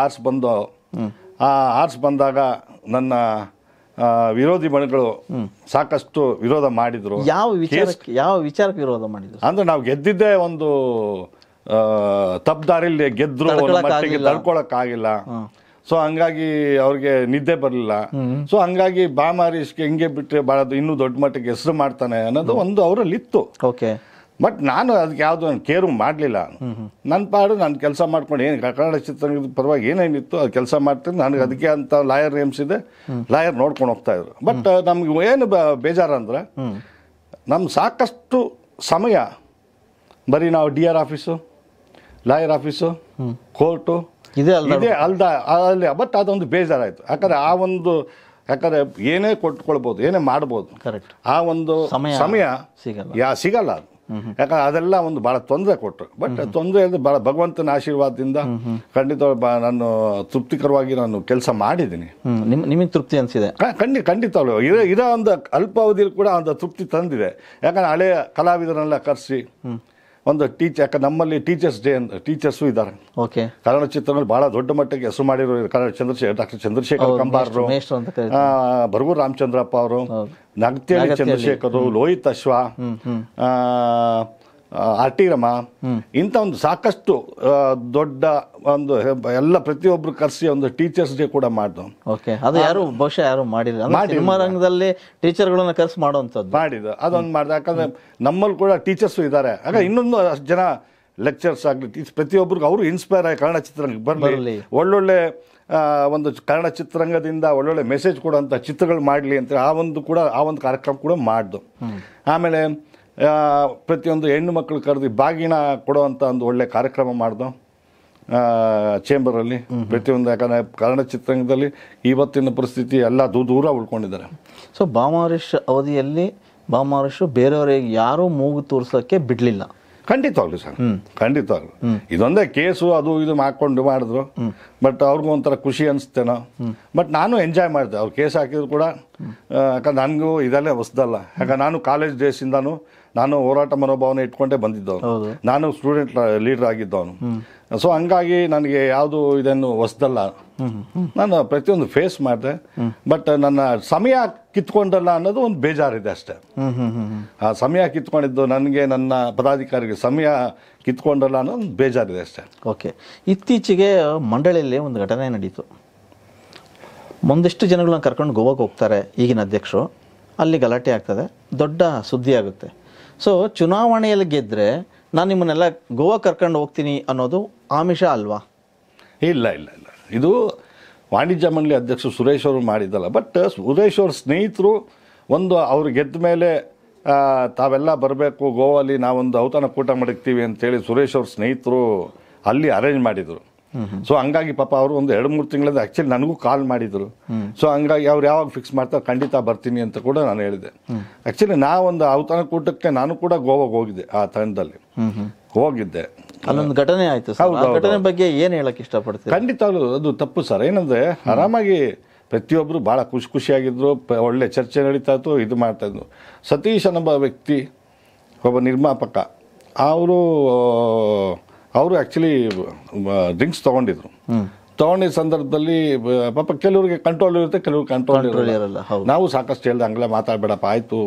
ಆರ್ಸ್ ಬಂದಾಗ ನನ್ನ ವಿರೋಧಿ ಬಣಗಳು ಸಾಕಷ್ಟು ವಿರೋಧ ಮಾಡಿದ್ರು. ಯಾವ ವಿಚಾರಕ್ಕೆ ವಿರೋಧ ಮಾಡಿದ್ರು? ಅಂದ್ರೆ ನಾವು ಗೆದ್ದಿದ್ದೇ ಒಂದು ತಪ್ಪು ದಾರಿಲಿ ಗೆದ್ರು, ತಡ್ಕೊಳಕ್ಕಾಗಿಲ್ಲ. ಸೊ ಹಂಗಾಗಿ ಅವ್ರಿಗೆ ನಿದ್ದೆ ಬರಲಿಲ್ಲ. ಸೊ ಹಂಗಾಗಿ ಬಾಮಾರೀಶ್ಗೆ ಹಿಂಗೆ ಬಿಟ್ಟರೆ ಭಾಳ ಇನ್ನೂ ದೊಡ್ಡ ಮಟ್ಟಿಗೆ ಹೆಸರು ಮಾಡ್ತಾನೆ ಅನ್ನೋದು ಒಂದು ಅವರಲ್ಲಿ ಇತ್ತು. ಓಕೆ. ಬಟ್ ನಾನು ಅದಕ್ಕೆ ಯಾವುದು ನಾನು ಕೇರು ಮಾಡಲಿಲ್ಲ. ನನ್ನ ಪಾಡು ನಾನು ಕೆಲಸ ಮಾಡ್ಕೊಂಡು ಏನು ಕನ್ನಡ ಚಿತ್ರರಂಗದ ಪರವಾಗಿ ಏನೇನಿತ್ತು ಅದು ಕೆಲಸ ಮಾಡ್ತೀನಿ. ನನಗೆ ಅದಕ್ಕೆ ಅಂತ ಲಾಯರ್ ನೇಮಿಸಿದೆ, ಲಾಯರ್ ನೋಡ್ಕೊಂಡು ಹೋಗ್ತಾ ಇದ್ರು. ಬಟ್ ನಮ್ಗೆ ಏನು ಬೇಜಾರು ಅಂದರೆ ನಮ್ಮ ಸಾಕಷ್ಟು ಸಮಯ ಬರೀ ನಾವು DR office, lawyer office, court ಇದೇ ಅಲ್ಲಿ. ಬಟ್ ಅದೊಂದು ಬೇಜಾರಾಯಿತು. ಯಾಕಂದ್ರೆ ಏನೇ ಕೊಟ್ಕೊಳ್ಬೋದು, ಏನೇ ಮಾಡ್ಬೋದು, ಕರೆಕ್ಟ್. ಆ ಒಂದು ಸಮಯ ಸಿಗಲ್ಲ ಅದು. ಯಾಕಂದ್ರೆ ಅದೆಲ್ಲ ಒಂದು ಭಾಳ ತೊಂದರೆ ಕೊಟ್ಟರು. ಬಟ್ ತೊಂದರೆ ಅಂದರೆ ಭಾಳ ಭಗವಂತನ ಆಶೀರ್ವಾದದಿಂದ ಖಂಡಿತ ನಾನು ತೃಪ್ತಿಕರವಾಗಿ ನಾನು ಕೆಲಸ ಮಾಡಿದ್ದೀನಿ. ನಿಮಗೆ ತೃಪ್ತಿ ಅನಿಸಿದೆ? ಖಂಡಿತವಳು ಇರೋ ಒಂದು ಅಲ್ಪಾವಧಿಯಲ್ಲಿ ಕೂಡ ಒಂದು ತೃಪ್ತಿ ತಂದಿದೆ. ಯಾಕಂದ್ರೆ ಹಳೆಯ ಕಲಾವಿದರನ್ನೆಲ್ಲ ಕರೆಸಿ ಒಂದು ಯಾಕಂದ್ರೆ ನಮ್ಮಲ್ಲಿ ಟೀಚರ್ಸು ಇದ್ದಾರೆ. ಓಕೆ. ಕನ್ನಡ ಚಿತ್ರಗಳಲ್ಲಿ ಬಹಳ ದೊಡ್ಡ ಮಟ್ಟಿಗೆ ಹೆಸರು ಮಾಡಿರೋ ಡಾಕ್ಟರ್ ಚಂದ್ರಶೇಖರ್ ಕಂಬಾರರು, ಬರಗೂರು ರಾಮಚಂದ್ರಪ್ಪ ಅವರು, ನಗತಿಹಳ್ಳಿ ಚಂದ್ರಶೇಖರ್, ಲೋಹಿತ್ ಅಶ್ವ, RT ರಮ, ಇಂಥ ಒಂದು ಸಾಕಷ್ಟು ದೊಡ್ಡ ಒಂದು ಎಲ್ಲ ಪ್ರತಿಯೊಬ್ಬರು ಕರೆಸಿ ಒಂದು ಟೀಚರ್ಸ್ ಡೇ ಕೂಡ ಮಾಡ್ದು. ಓಕೆ. ಅದು ಬಹುಶಃ ಯಾರು ಮಾಡಿಲ್ಲ. ಸಿನಿಮಾ ರಂಗದಲ್ಲಿ ಟೀಚರ್ಗಳನ್ನ ಕರೆಸಿ ಮಾಡುವಂಥದ್ದು ಮಾಡಿದ್ದು ಅದೊಂದು ಮಾಡಿದೆ. ಯಾಕಂದ್ರೆ ನಮ್ಮಲ್ಲಿ ಕೂಡ ಟೀಚರ್ಸು ಇದ್ದಾರೆ. ಆಗ ಇನ್ನೊಂದು ಅಷ್ಟು ಜನ ಲೆಕ್ಚರ್ಸ್ ಆಗಲಿ ಪ್ರತಿಯೊಬ್ಬರಿಗೂ ಅವರು ಇನ್ಸ್ಪೈರ್ ಆಗಿ ಕನ್ನಡ ಚಿತ್ರರಂಗಕ್ಕೆ ಬರಲಿ, ಒಳ್ಳೊಳ್ಳೆ ಒಂದು ಕನ್ನಡ ಚಿತ್ರರಂಗದಿಂದ ಒಳ್ಳೊಳ್ಳೆ ಮೆಸೇಜ್ ಕೊಡುವಂಥ ಚಿತ್ರಗಳು ಮಾಡಲಿ ಅಂತ ಆ ಒಂದು ಕಾರ್ಯಕ್ರಮ ಕೂಡ ಮಾಡ್ದು. ಆಮೇಲೆ ಪ್ರತಿಯೊಂದು ಹೆಣ್ಣು ಮಕ್ಕಳು ಕರೆದು ಬಾಗಿನ ಕೊಡುವಂಥ ಒಂದು ಒಳ್ಳೆ ಕಾರ್ಯಕ್ರಮ ಮಾಡ್ದು ಚೇಂಬರಲ್ಲಿ ಪ್ರತಿಯೊಂದು. ಯಾಕಂದರೆ ಕನ್ನಡ ಚಿತ್ರರಂಗದಲ್ಲಿ ಇವತ್ತಿನ ಪರಿಸ್ಥಿತಿ ಎಲ್ಲ ದೂರ ಉಳ್ಕೊಂಡಿದ್ದಾರೆ. ಸೊ ಬಾಮಾವರೇಶ್ ಅವಧಿಯಲ್ಲಿ ಬಾಮಾವರೇಶ್ ಬೇರೆಯವರಿಗೆ ಯಾರೂ ಮೂಗು ತೋರಿಸೋಕ್ಕೆ ಬಿಡಲಿಲ್ಲ. ಖಂಡಿತವಾಗ್ಲು ಸರ್, ಖಂಡಿತವಾಗ್ಲು. ಇದೊಂದೇ ಕೇಸು ಅದು ಇದು ಹಾಕೊಂಡು ಮಾಡಿದ್ರು. ಬಟ್ ಅವ್ರಿಗೂ ಒಂಥರ ಖುಷಿ ಅನಿಸ್ತೇನೋ. ಬಟ್ ನಾನು ಎಂಜಾಯ್ ಮಾಡಿದೆ. ಅವ್ರು ಕೇಸ್ ಹಾಕಿದ್ರು ಕೂಡ. ಯಾಕಂದ್ರೆ ನನಗೂ ಇದೆಲ್ಲ ಹೊಸದಲ್ಲ. ಯಾಕಂದ್ರೆ ನಾನು ಕಾಲೇಜ್ ಡೇಸಿಂದಾನು ನಾನು ಹೋರಾಟ ಮನೋಭಾವನೆ ಇಟ್ಕೊಂಡೇ ಬಂದಿದ್ದವನು. ನಾನು ಸ್ಟೂಡೆಂಟ್ ಲೀಡರ್ ಆಗಿದ್ದವನು. ಸೊ ಹಂಗಾಗಿ ನನಗೆ ಯಾವುದು ಇದನ್ನು ಹೊಸದಲ್ಲ. ನಾನು ಪ್ರತಿಯೊಂದು ಫೇಸ್ ಮಾಡಿದೆ. ಬಟ್ ನನ್ನ ಸಮಯ ಕಿತ್ಕೊಂಡಲ್ಲ ಅನ್ನೋದು ಒಂದು ಬೇಜಾರಿದೆ ಅಷ್ಟೇ. ಆ ಸಮಯ ಕಿತ್ಕೊಂಡಿದ್ದು ನನಗೆ, ನನ್ನ ಪದಾಧಿಕಾರಿಗೆ ಸಮಯ ಕಿತ್ಕೊಂಡಲ್ಲ ಅನ್ನೋದು ಒಂದು ಬೇಜಾರಿದೆ ಅಷ್ಟೇ. ಓಕೆ. ಇತ್ತೀಚೆಗೆ ಮಂಡಳಿಯಲ್ಲಿ ಒಂದು ಘಟನೆ ನಡೀತು. ಒಂದಿಷ್ಟು ಜನಗಳನ್ನ ಕರ್ಕೊಂಡು ಗೋವಾಗೆ ಹೋಗ್ತಾರೆ ಈಗಿನ ಅಧ್ಯಕ್ಷರು. ಅಲ್ಲಿ ಗಲಾಟೆ ಆಗ್ತದೆ, ದೊಡ್ಡ ಸುದ್ದಿ ಆಗುತ್ತೆ. ಸೊ ಚುನಾವಣೆಯಲ್ಲಿ ಗೆದ್ದರೆ ನಾನು ನಿಮ್ಮನ್ನೆಲ್ಲ ಗೋವಾ ಕರ್ಕೊಂಡು ಹೋಗ್ತೀನಿ ಅನ್ನೋದು ಆಮಿಷ ಅಲ್ವಾ? ಇಲ್ಲ, ಇದು ವಾಣಿಜ್ಯ ಮಂಡಳಿ ಅಧ್ಯಕ್ಷರು ಸುರೇಶ್ ಅವರು ಮಾಡಿದ್ದಲ್ಲ. ಬಟ್ ಸುರೇಶ್ ಅವ್ರ ಸ್ನೇಹಿತರು ಒಂದು ಅವ್ರು ಗೆದ್ದ ಮೇಲೆ ತಾವೆಲ್ಲ ಬರಬೇಕು ಗೋವಾಲಿ, ನಾವೊಂದು ಔತಣಕೂಟ ಮಾಡಿರ್ತೀವಿ ಅಂತೇಳಿ ಸುರೇಶ್ ಅವ್ರ ಸ್ನೇಹಿತರು ಅಲ್ಲಿ ಅರೇಂಜ್ ಮಾಡಿದರು. ಸೊ ಹಂಗಾಗಿ ಪಾಪ ಅವರು ಒಂದು 2-3 ತಿಂಗಳಿಂದ ಆ್ಯಕ್ಚುಲಿ ನನಗೂ ಕಾಲ್ ಮಾಡಿದರು. ಸೊ ಹಂಗಾಗಿ ಅವ್ರು ಯಾವಾಗ ಫಿಕ್ಸ್ ಮಾಡ್ತಾರೆ ಖಂಡಿತ ಬರ್ತೀನಿ ಅಂತ ಕೂಡ ನಾನು ಹೇಳಿದೆ. ಆ್ಯಕ್ಚುಲಿ ನಾವೊಂದು ಔತಣಕೂಟಕ್ಕೆ ನಾನು ಕೂಡ ಗೋವಾಗೆ ಹೋಗಿದ್ದೆ. ಆ ತಂಡದಲ್ಲಿ ಹೋಗಿದ್ದೆ. ಅಲ್ಲೊಂದು ಘಟನೆ ಆಯಿತು. ಘಟನೆ ಬಗ್ಗೆ ಏನು ಹೇಳಕ್ಕೆ ಇಷ್ಟಪಡ್ತೀವಿ? ಖಂಡಿತವಾಗ್ಲೂ ಅದು ತಪ್ಪು ಸರ್. ಏನಂದರೆ ಆರಾಮಾಗಿ ಪ್ರತಿಯೊಬ್ಬರು ಭಾಳ ಖುಷಿಯಾಗಿದ್ದರು. ಒಳ್ಳೆ ಚರ್ಚೆ ನಡೀತಾ ಇತ್ತು, ಇದು ಮಾಡ್ತಾಯಿದ್ರು. ಸತೀಶ್ ಅನ್ನೋ ವ್ಯಕ್ತಿ ಒಬ್ಬ ನಿರ್ಮಾಪಕ, ಅವರು ಆ್ಯಕ್ಚುಲಿ ಡ್ರಿಂಕ್ಸ್ ತೊಗೊಂಡಿದ್ರು. ತೊಗೊಂಡಿದ್ದ ಸಂದರ್ಭದಲ್ಲಿ ಪಾಪ ಕೆಲವ್ರಿಗೆ ಕಂಟ್ರೋಲ್ ಇರುತ್ತೆ, ಕೆಲವ್ರಿಗೆ ಕಂಟ್ರೋಲ್ ಇರಲ್ಲ. ನಾವು ಸಾಕಷ್ಟು ಹೇಳ್ದೆ, ಹಂಗೆಲ್ಲ ಮಾತಾಡಬೇಡಪ್ಪ, ಆಯಿತು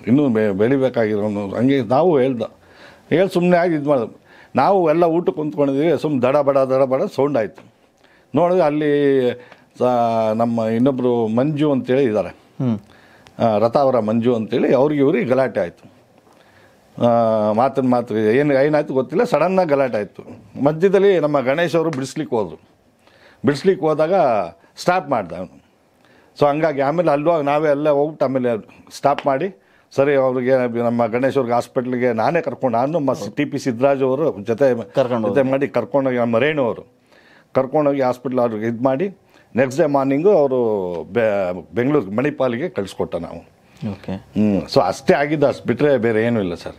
ಇನ್ನೂ ಬೆಳಿಬೇಕಾಗಿರೋನು ಹಂಗೆ ನಾವು ಹೇಳಿ ಸುಮ್ಮನೆ ಆಗಿ ಇದು ಮಾಡೋದು. ನಾವು ಎಲ್ಲ ಊಟಕ್ಕೆ ಕುಂತ್ಕೊಂಡಿದ್ದೀವಿ. ಸುಮ್ಮನೆ ದಡ ಬಡ ಸೌಂಡ್ ಆಯಿತು. ನೋಡಿದ್ರೆ ಅಲ್ಲಿ ನಮ್ಮ ಇನ್ನೊಬ್ಬರು ಮಂಜು ಅಂತೇಳಿ ಇದ್ದಾರೆ, ರಥಾವರ ಮಂಜು ಅಂತೇಳಿ, ಇವ್ರಿಗೆ ಗಲಾಟೆ ಆಯಿತು. ಏನಾಯ್ತು ಗೊತ್ತಿಲ್ಲ, ಸಡನ್ನಾಗಿ ಗಲಾಟೆ ಆಯಿತು. ಮಧ್ಯದಲ್ಲಿ ನಮ್ಮ ಗಣೇಶ್ ಅವರು ಬಿಡಿಸ್ಲಿಕ್ಕೆ ಹೋದರು. ಬಿಡಿಸ್ಲಿಕ್ಕೆ ಹೋದಾಗ ಸ್ಟಾಪ್ ಮಾಡ್ದೆ ಅವನು. ಸೊ ಹಂಗಾಗಿ ಆಮೇಲೆ ನಾವೇ ಅಲ್ಲೇ ಹೋಗ್ಬಿಟ್ಟು ಆಮೇಲೆ ಸ್ಟಾಪ್ ಮಾಡಿ ಸರಿ ಅವ್ರಿಗೆ ನಮ್ಮ ಗಣೇಶ್ವರ್ಗೆ ಹಾಸ್ಪಿಟ್ಲಿಗೆ ನಾನೇ ನಾನು TP ಸಿದ್ದರಾಜ್ ಅವರು ಜೊತೆ ಮಾಡಿ ಕರ್ಕೊಂಡೋಗಿ ನಮ್ಮ ರೇಣು ಅವರು ಕರ್ಕೊಂಡೋಗಿ ಹಾಸ್ಪಿಟ್ಲ್ ಅವ್ರಿಗೆ ಇದು ಮಾಡಿ ನೆಕ್ಸ್ಟ್ ಡೇ ಮಾರ್ನಿಂಗು ಅವರು ಬೆಂಗಳೂರು ಮಣಿಪಾಲಿಗೆ ಕಳಿಸ್ಕೊಟ್ಟ ನಾವು. ಸೊ ಅಷ್ಟೇ ಆಗಿದ್ದು, ಅಷ್ಟು ಬಿಟ್ಟರೆ ಬೇರೆ ಏನೂ ಇಲ್ಲ ಸರ್.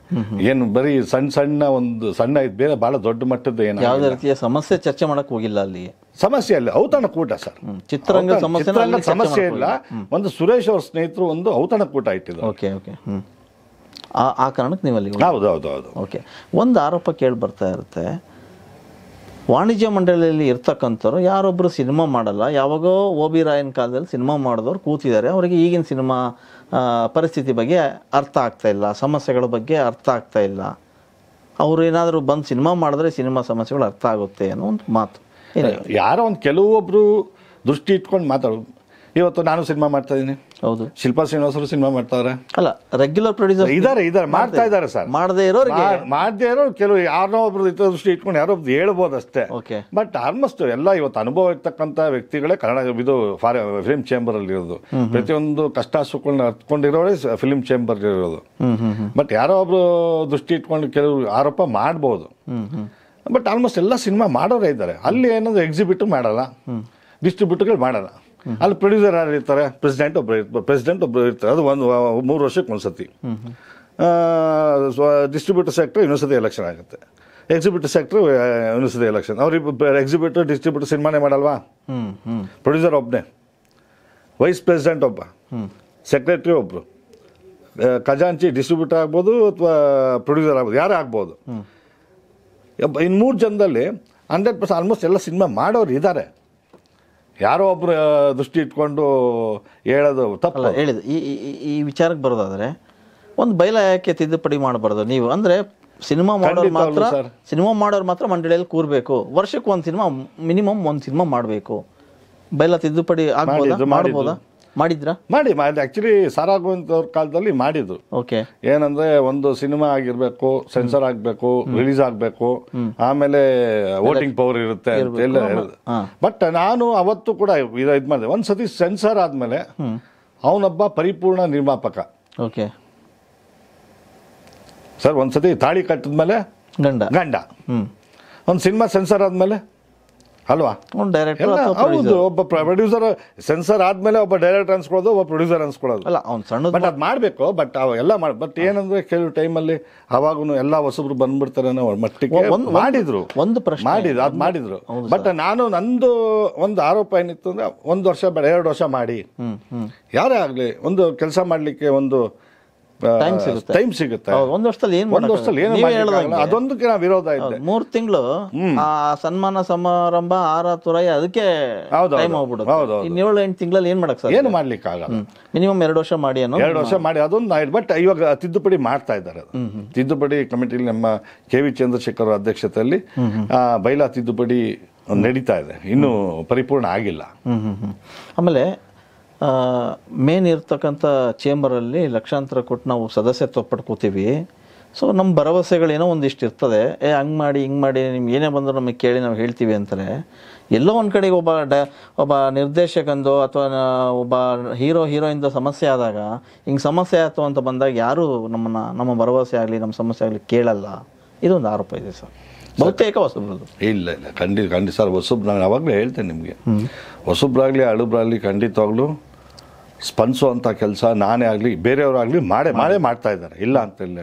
ಏನು ಬರೀ ಸಣ್ಣ ಇದು, ಬೇರೆ ಭಾಳ ದೊಡ್ಡ ಮಟ್ಟದ ಏನು ಯಾವುದೇ ರೀತಿಯ ಸಮಸ್ಯೆ ಚರ್ಚೆ ಮಾಡಕ್ ಹೋಗಿಲ್ಲ ಅಲ್ಲಿ. ಸಮಸ್ಯೆ ಇಲ್ಲ, ಔತಣಕೂಟ ಸರ್. ಚಿತ್ರರಂಗ ಸಮಸ್ಯೆ ಇಲ್ಲ. ಒಂದು ಸುರೇಶ್ ಅವ್ರ ಸ್ನೇಹಿತರು ಒಂದು ಔತಣಕೂಟ ಇಟ್ಟಿದ್ರು. ಆ ಕಾರಣಕ್ಕೆ ನೀವು ಅಲ್ಲಿ. ಹೌದು. ಓಕೆ, ಒಂದು ಆರೋಪ ಕೇಳಿ ಬರ್ತಾ ಇರುತ್ತೆ, ವಾಣಿಜ್ಯ ಮಂಡಳಿಯಲ್ಲಿ ಇರ್ತಕ್ಕಂಥವ್ರು ಯಾರೊಬ್ಬರು ಸಿನಿಮಾ ಮಾಡಲ್ಲ, ಯಾವಾಗೋ OB ರಾಯನ್ ಕಾಲದಲ್ಲಿ ಸಿನಿಮಾ ಮಾಡಿದವ್ರು ಕೂತಿದ್ದಾರೆ, ಅವರಿಗೆ ಈಗಿನ ಸಿನಿಮಾ ಪರಿಸ್ಥಿತಿ ಬಗ್ಗೆ ಅರ್ಥ ಆಗ್ತಾ ಇಲ್ಲ, ಸಮಸ್ಯೆಗಳ ಬಗ್ಗೆ ಅರ್ಥ ಆಗ್ತಾ ಇಲ್ಲ, ಅವರು ಏನಾದರೂ ಬಂದು ಸಿನಿಮಾ ಮಾಡಿದ್ರೆ ಸಿನಿಮಾ ಸಮಸ್ಯೆಗಳು ಅರ್ಥ ಆಗುತ್ತೆ ಅನ್ನೋ ಒಂದು ಮಾತು. ಯಾರೋ ಒಂದು ಕೆಲವೊಬ್ರು ದೃಷ್ಟಿ ಇಟ್ಕೊಂಡು ಮಾತಾಡೋದು. ಇವತ್ತು ನಾನು ಸಿನಿಮಾ ಮಾಡ್ತಾ ಇದ್ದೀನಿ, ಹೌದು, ಶಿಲ್ಪಾ ಶ್ರೀನಿವಾಸರು ಸಿನಿಮಾ ಮಾಡ್ತಾರೆ, ಅಲ್ಲ ರೆಗ್ಯುಲರ್ ಪ್ರೊಡ್ಯೂಸರ್ ಇದ್ದಾರೆ ಮಾಡ್ತಾ ಇದ್ದಾರೆ ಸರ್. ಮಾಡದೇ ಇರೋರು ಕೆಲವು ಯಾರೋ ಒಬ್ರು ದೃಷ್ಟಿ ಇಟ್ಕೊಂಡು ಯಾರೋ ಒಬ್ರು ಹೇಳ್ಬೋದು ಅಷ್ಟೇ. ಬಟ್ ಆಲ್ಮೋಸ್ಟ್ ಎಲ್ಲ ಇವತ್ತು ಅನುಭವ ಇರ್ತಕ್ಕಂಥ ವ್ಯಕ್ತಿಗಳೇ ಕನ್ನಡ ಇದು ಫಿಲ್ಮ್ ಚೇಂಬರ್ ಅಲ್ಲಿ ಇರೋದು. ಪ್ರತಿಯೊಂದು ಕಷ್ಟ ಸುಖಗಳನ್ನ ಅರ್ಥಕೊಂಡಿರೋರೇ ಫಿಲ್ಮ್ ಚೇಂಬರ್ ಇರೋದು. ಬಟ್ ಯಾರೋ ಒಬ್ರು ದೃಷ್ಟಿ ಇಟ್ಕೊಂಡು ಕೆಲವು ಆರೋಪ ಮಾಡ್ಬೋದು. ಬಟ್ ಆಲ್ಮೋಸ್ಟ್ ಎಲ್ಲ ಸಿನಿಮಾ ಮಾಡೋರೇ ಇದ್ದಾರೆ. ಅಲ್ಲಿ ಏನಾದ್ರು ಎಕ್ಸಿಬಿಟ್ ಮಾಡಲ್ಲ, ಡಿಸ್ಟ್ರಿಬ್ಯೂಟರ್ಗಳು ಮಾಡಲ್ಲ. ಅಲ್ಲಿ ಪ್ರೊಡ್ಯೂಸರ್ ಯಾರು ಇರ್ತಾರೆ, ಪ್ರೆಸಿಡೆಂಟ್ ಒಬ್ಬರು ಇರ್ತಾರೆ, ಅದು 3 ವರ್ಷಕ್ಕೆ ಒಂದ್ಸತಿ. ಡಿಸ್ಟ್ರಿಬ್ಯೂಟರ್ ಸೆಕ್ಟರ್ ಇನ್ನೊಂದ್ಸತಿ ಎಲೆಕ್ಷನ್ ಆಗುತ್ತೆ, ಎಕ್ಸಿಬಿಟರ್ ಸೆಕ್ಟರ್ ಇನ್ನೊಂದ್ಸತಿ ಎಲೆಕ್ಷನ್. ಅವ್ರಿಗೆ ಎಕ್ಸಿಬಿಟರ್ ಡಿಸ್ಟ್ರಿಬ್ಯೂಟರ್ ಸಿನಿಮಾನೇ ಮಾಡಲ್ವಾ? ಪ್ರೊಡ್ಯೂಸರ್ ಒಬ್ಬನೇ, ವೈಸ್ ಪ್ರೆಸಿಡೆಂಟ್ ಒಬ್ಬ, ಸೆಕ್ರೆಟರಿ ಒಬ್ಬರು, ಖಜಾಂಚಿ ಡಿಸ್ಟ್ರಿಬ್ಯೂಟರ್ ಆಗ್ಬೋದು ಅಥವಾ ಪ್ರೊಡ್ಯೂಸರ್ ಆಗ್ಬೋದು, ಯಾರೇ ಆಗ್ಬೋದು. ಇನ್ನು 3 ಜನದಲ್ಲಿ 100% ಆಲ್ಮೋಸ್ಟ್ ಎಲ್ಲ ಸಿನಿಮಾ ಮಾಡೋರು ಇದ್ದಾರೆ. ಯಾರೋ ಒಬ್ರು ದೃಷ್ಟಿ ಇಟ್ಕೊಂಡು ಹೇಳೋದು ತಪ್ಪಲ್ಲ. ಹೇಳಿದ್ದು ಈ ವಿಚಾರಕ್ಕೆ ಬರೋದಾದ್ರೆ ಒಂದು ಬೈಲ ಯಾಕೆ ತಿದ್ದುಪಡಿ ಮಾಡಬಾರ್ದು ನೀವು? ಅಂದ್ರೆ ಸಿನಿಮಾ ಮಾಡೋರು ಮಾತ್ರ ಮಂಡಳಿಯಲ್ಲಿ ಕೂರ್ಬೇಕು, ವರ್ಷಕ್ಕೆ ಒಂದು ಸಿನಿಮಾ ಮಿನಿಮಮ್ ಒಂದು ಸಿನಿಮಾ ಮಾಡಬೇಕು. ಬೈಲ ತಿದ್ದುಪಡಿ ಮಾಡ್ಬೋದಾ? ಮಾಡಿ ಆಕ್ಚುಲಿ ಸಾರಾಗುವಂತವ್ರ ಕಾಲದಲ್ಲಿ ಮಾಡಿದ್ರು. ಏನಂದ್ರೆ ಒಂದು ಸಿನಿಮಾ ಆಗಿರ್ಬೇಕು, ಸೆನ್ಸರ್ ಆಗ್ಬೇಕು, ರಿಲೀಸ್ ಆಗ್ಬೇಕು, ಆಮೇಲೆ ವೋಟಿಂಗ್ ಪವರ್ ಇರುತ್ತೆ ಎಲ್ಲ. ಬಟ್ ನಾನು ಅವತ್ತು ಕೂಡ ಇದ್ ಮಾಡಿದೆ. ಒಂದ್ಸತಿ ಸೆನ್ಸರ್ ಆದ್ಮೇಲೆ ಅವನೊಬ್ಬ ಪರಿಪೂರ್ಣ ನಿರ್ಮಾಪಕ ಸರ್. ಒಂದ್ಸತಿ ತಾಳಿ ಕಟ್ಟಿದ್ಮೇಲೆ ಗಂಡ, ಒಂದ್ ಸಿನಿಮಾ ಸೆನ್ಸರ್ ಆದ್ಮೇಲೆ ಅಲ್ವಾ, ಹೌದು, ಒಬ್ಬ ಪ್ರೊಡ್ಯೂಸರ್ ಸೆನ್ಸರ್ ಆದ್ಮೇಲೆ ಒಬ್ಬ ಡೈರೆಕ್ಟರ್ ಅನ್ಸ್ಕೊಳ್ಳೋದು, ಒಬ್ಬ ಪ್ರೊಡ್ಯೂಸರ್ ಅನ್ಸ್ಕೊಳ್ಳೋದು. ಬಟ್ ಅದ್ ಮಾಡ್ಬೇಕು. ಬಟ್ ಅವೆಲ್ಲ ಬಟ್ ಏನಂದ್ರೆ ಕೆಲವು ಟೈಮಲ್ಲಿ ಅವಾಗೂ ಎಲ್ಲ ಹೊಸಬ್ರು ಬಂದ್ಬಿಡ್ತಾರೆ ಅನ್ನೋ ಮಟ್ಟಿಗೆ ಮಾಡಿದ್ರು. ಮಾಡಿದ್ರು. ಬಟ್ ನಂದು ಒಂದು ಆರೋಪ ಏನಿತ್ತು ಅಂದ್ರೆ 1 ವರ್ಷ ಬೇಡ 2 ವರ್ಷ ಮಾಡಿ, ಯಾರೇ ಆಗ್ಲಿ ಒಂದು ಕೆಲಸ ಮಾಡ್ಲಿಕ್ಕೆ ಒಂದು ಟೈಮ್ ಸಿಗುತ್ತೆ. ಒಂದು ವರ್ಷದಲ್ಲಿ ಅದೊಂದಕ್ಕೆ ನಾವು ವಿರೋಧ ಇದೆ. 3 ತಿಂಗಳು ಸನ್ಮಾನ ಸಮಾರಂಭ ತುರೈ ಅದಕ್ಕೆ ಟೈಮ್ ಹೋಗ್ಬಿಡುತ್ತೆ. 7-8 ತಿಂಗಳಲ್ಲಿ ಏನ್ ಮಾಡಕ್ ಏನು ಮಾಡ್ಲಿಕ್ಕೆ ಆಗಲ್ಲ. ಮಿನಿಮಮ್ 2 ವರ್ಷ ಮಾಡಿ 2 ವರ್ಷ ಮಾಡಿ ಅದೊಂದು. ಬಟ್ ಇವಾಗ ತಿದ್ದುಪಡಿ ಮಾಡ್ತಾ ಇದ್ದಾರೆ. ತಿದ್ದುಪಡಿ ಕಮಿಟಿಲಿ ನಮ್ಮ KV ಚಂದ್ರಶೇಖರ್ ಅಧ್ಯಕ್ಷತೆಯಲ್ಲಿ ಬೈಲಾ ತಿದ್ದುಪಡಿ ನಡೀತಾ ಇದೆ, ಇನ್ನೂ ಪರಿಪೂರ್ಣ ಆಗಿಲ್ಲ. ಆಮೇಲೆ ಮೇನ್ ಇರ್ತಕ್ಕಂಥ ಚೇಂಬರಲ್ಲಿ ಲಕ್ಷಾಂತರ ಕೊಟ್ಟು ನಾವು ಸದಸ್ಯತ್ವ ಪಡ್ಕೋತೀವಿ. ಸೊ ನಮ್ಮ ಭರವಸೆಗಳೇನೋ ಒಂದಿಷ್ಟು ಇರ್ತದೆ, ಹಂಗೆ ಮಾಡಿ ಹಿಂಗೆ ಮಾಡಿ ನಿಮ್ಗೆ ಏನೇ ಬಂದರೂ ನಮಗೆ ಕೇಳಿ ನಾವು ಹೇಳ್ತೀವಿ ಅಂತಾರೆ. ಎಲ್ಲೋ ಒಂದು ಕಡೆಗೆ ಒಬ್ಬ ನಿರ್ದೇಶಕಂದು ಅಥವಾ ಒಬ್ಬ ಹೀರೋಯಿಂದ ಸಮಸ್ಯೆ ಆದಾಗ ಹಿಂಗೆ ಸಮಸ್ಯೆ ಆಯ್ತು ಅಂತ ಬಂದಾಗ ಯಾರು ನಮ್ಮ ಭರವಸೆ ಆಗಲಿ ನಮ್ಮ ಸಮಸ್ಯೆ ಆಗಲಿ ಕೇಳಲ್ಲ. ಇದೊಂದು ಆರೋಪ ಇದೆ ಸರ್ ಬಹುತೇಕ ಹೊಸಬ್ರದ್ದು. ಇಲ್ಲ ಖಂಡಿತ ಸರ್. ಹೊಸಬ್ರು ನಾನು ಅವಾಗಲೇ ಹೇಳ್ತೇನೆ ನಿಮಗೆ, ಹೊಸಬ್ರಾಗಲಿ ಹಳಬ್ರಾಗಲಿ ಖಂಡಿತವಾಗ್ಲೂ ಸ್ಪಂದಿಸುವಂಥ ಕೆಲಸ ನಾನೇ ಆಗಲಿ ಬೇರೆಯವರಾಗಲಿ ಮಾಡೇ ಮಾಡ್ತಾ ಇದ್ದಾರೆ. ಇಲ್ಲ ಅಂತ ಹೇಳಿ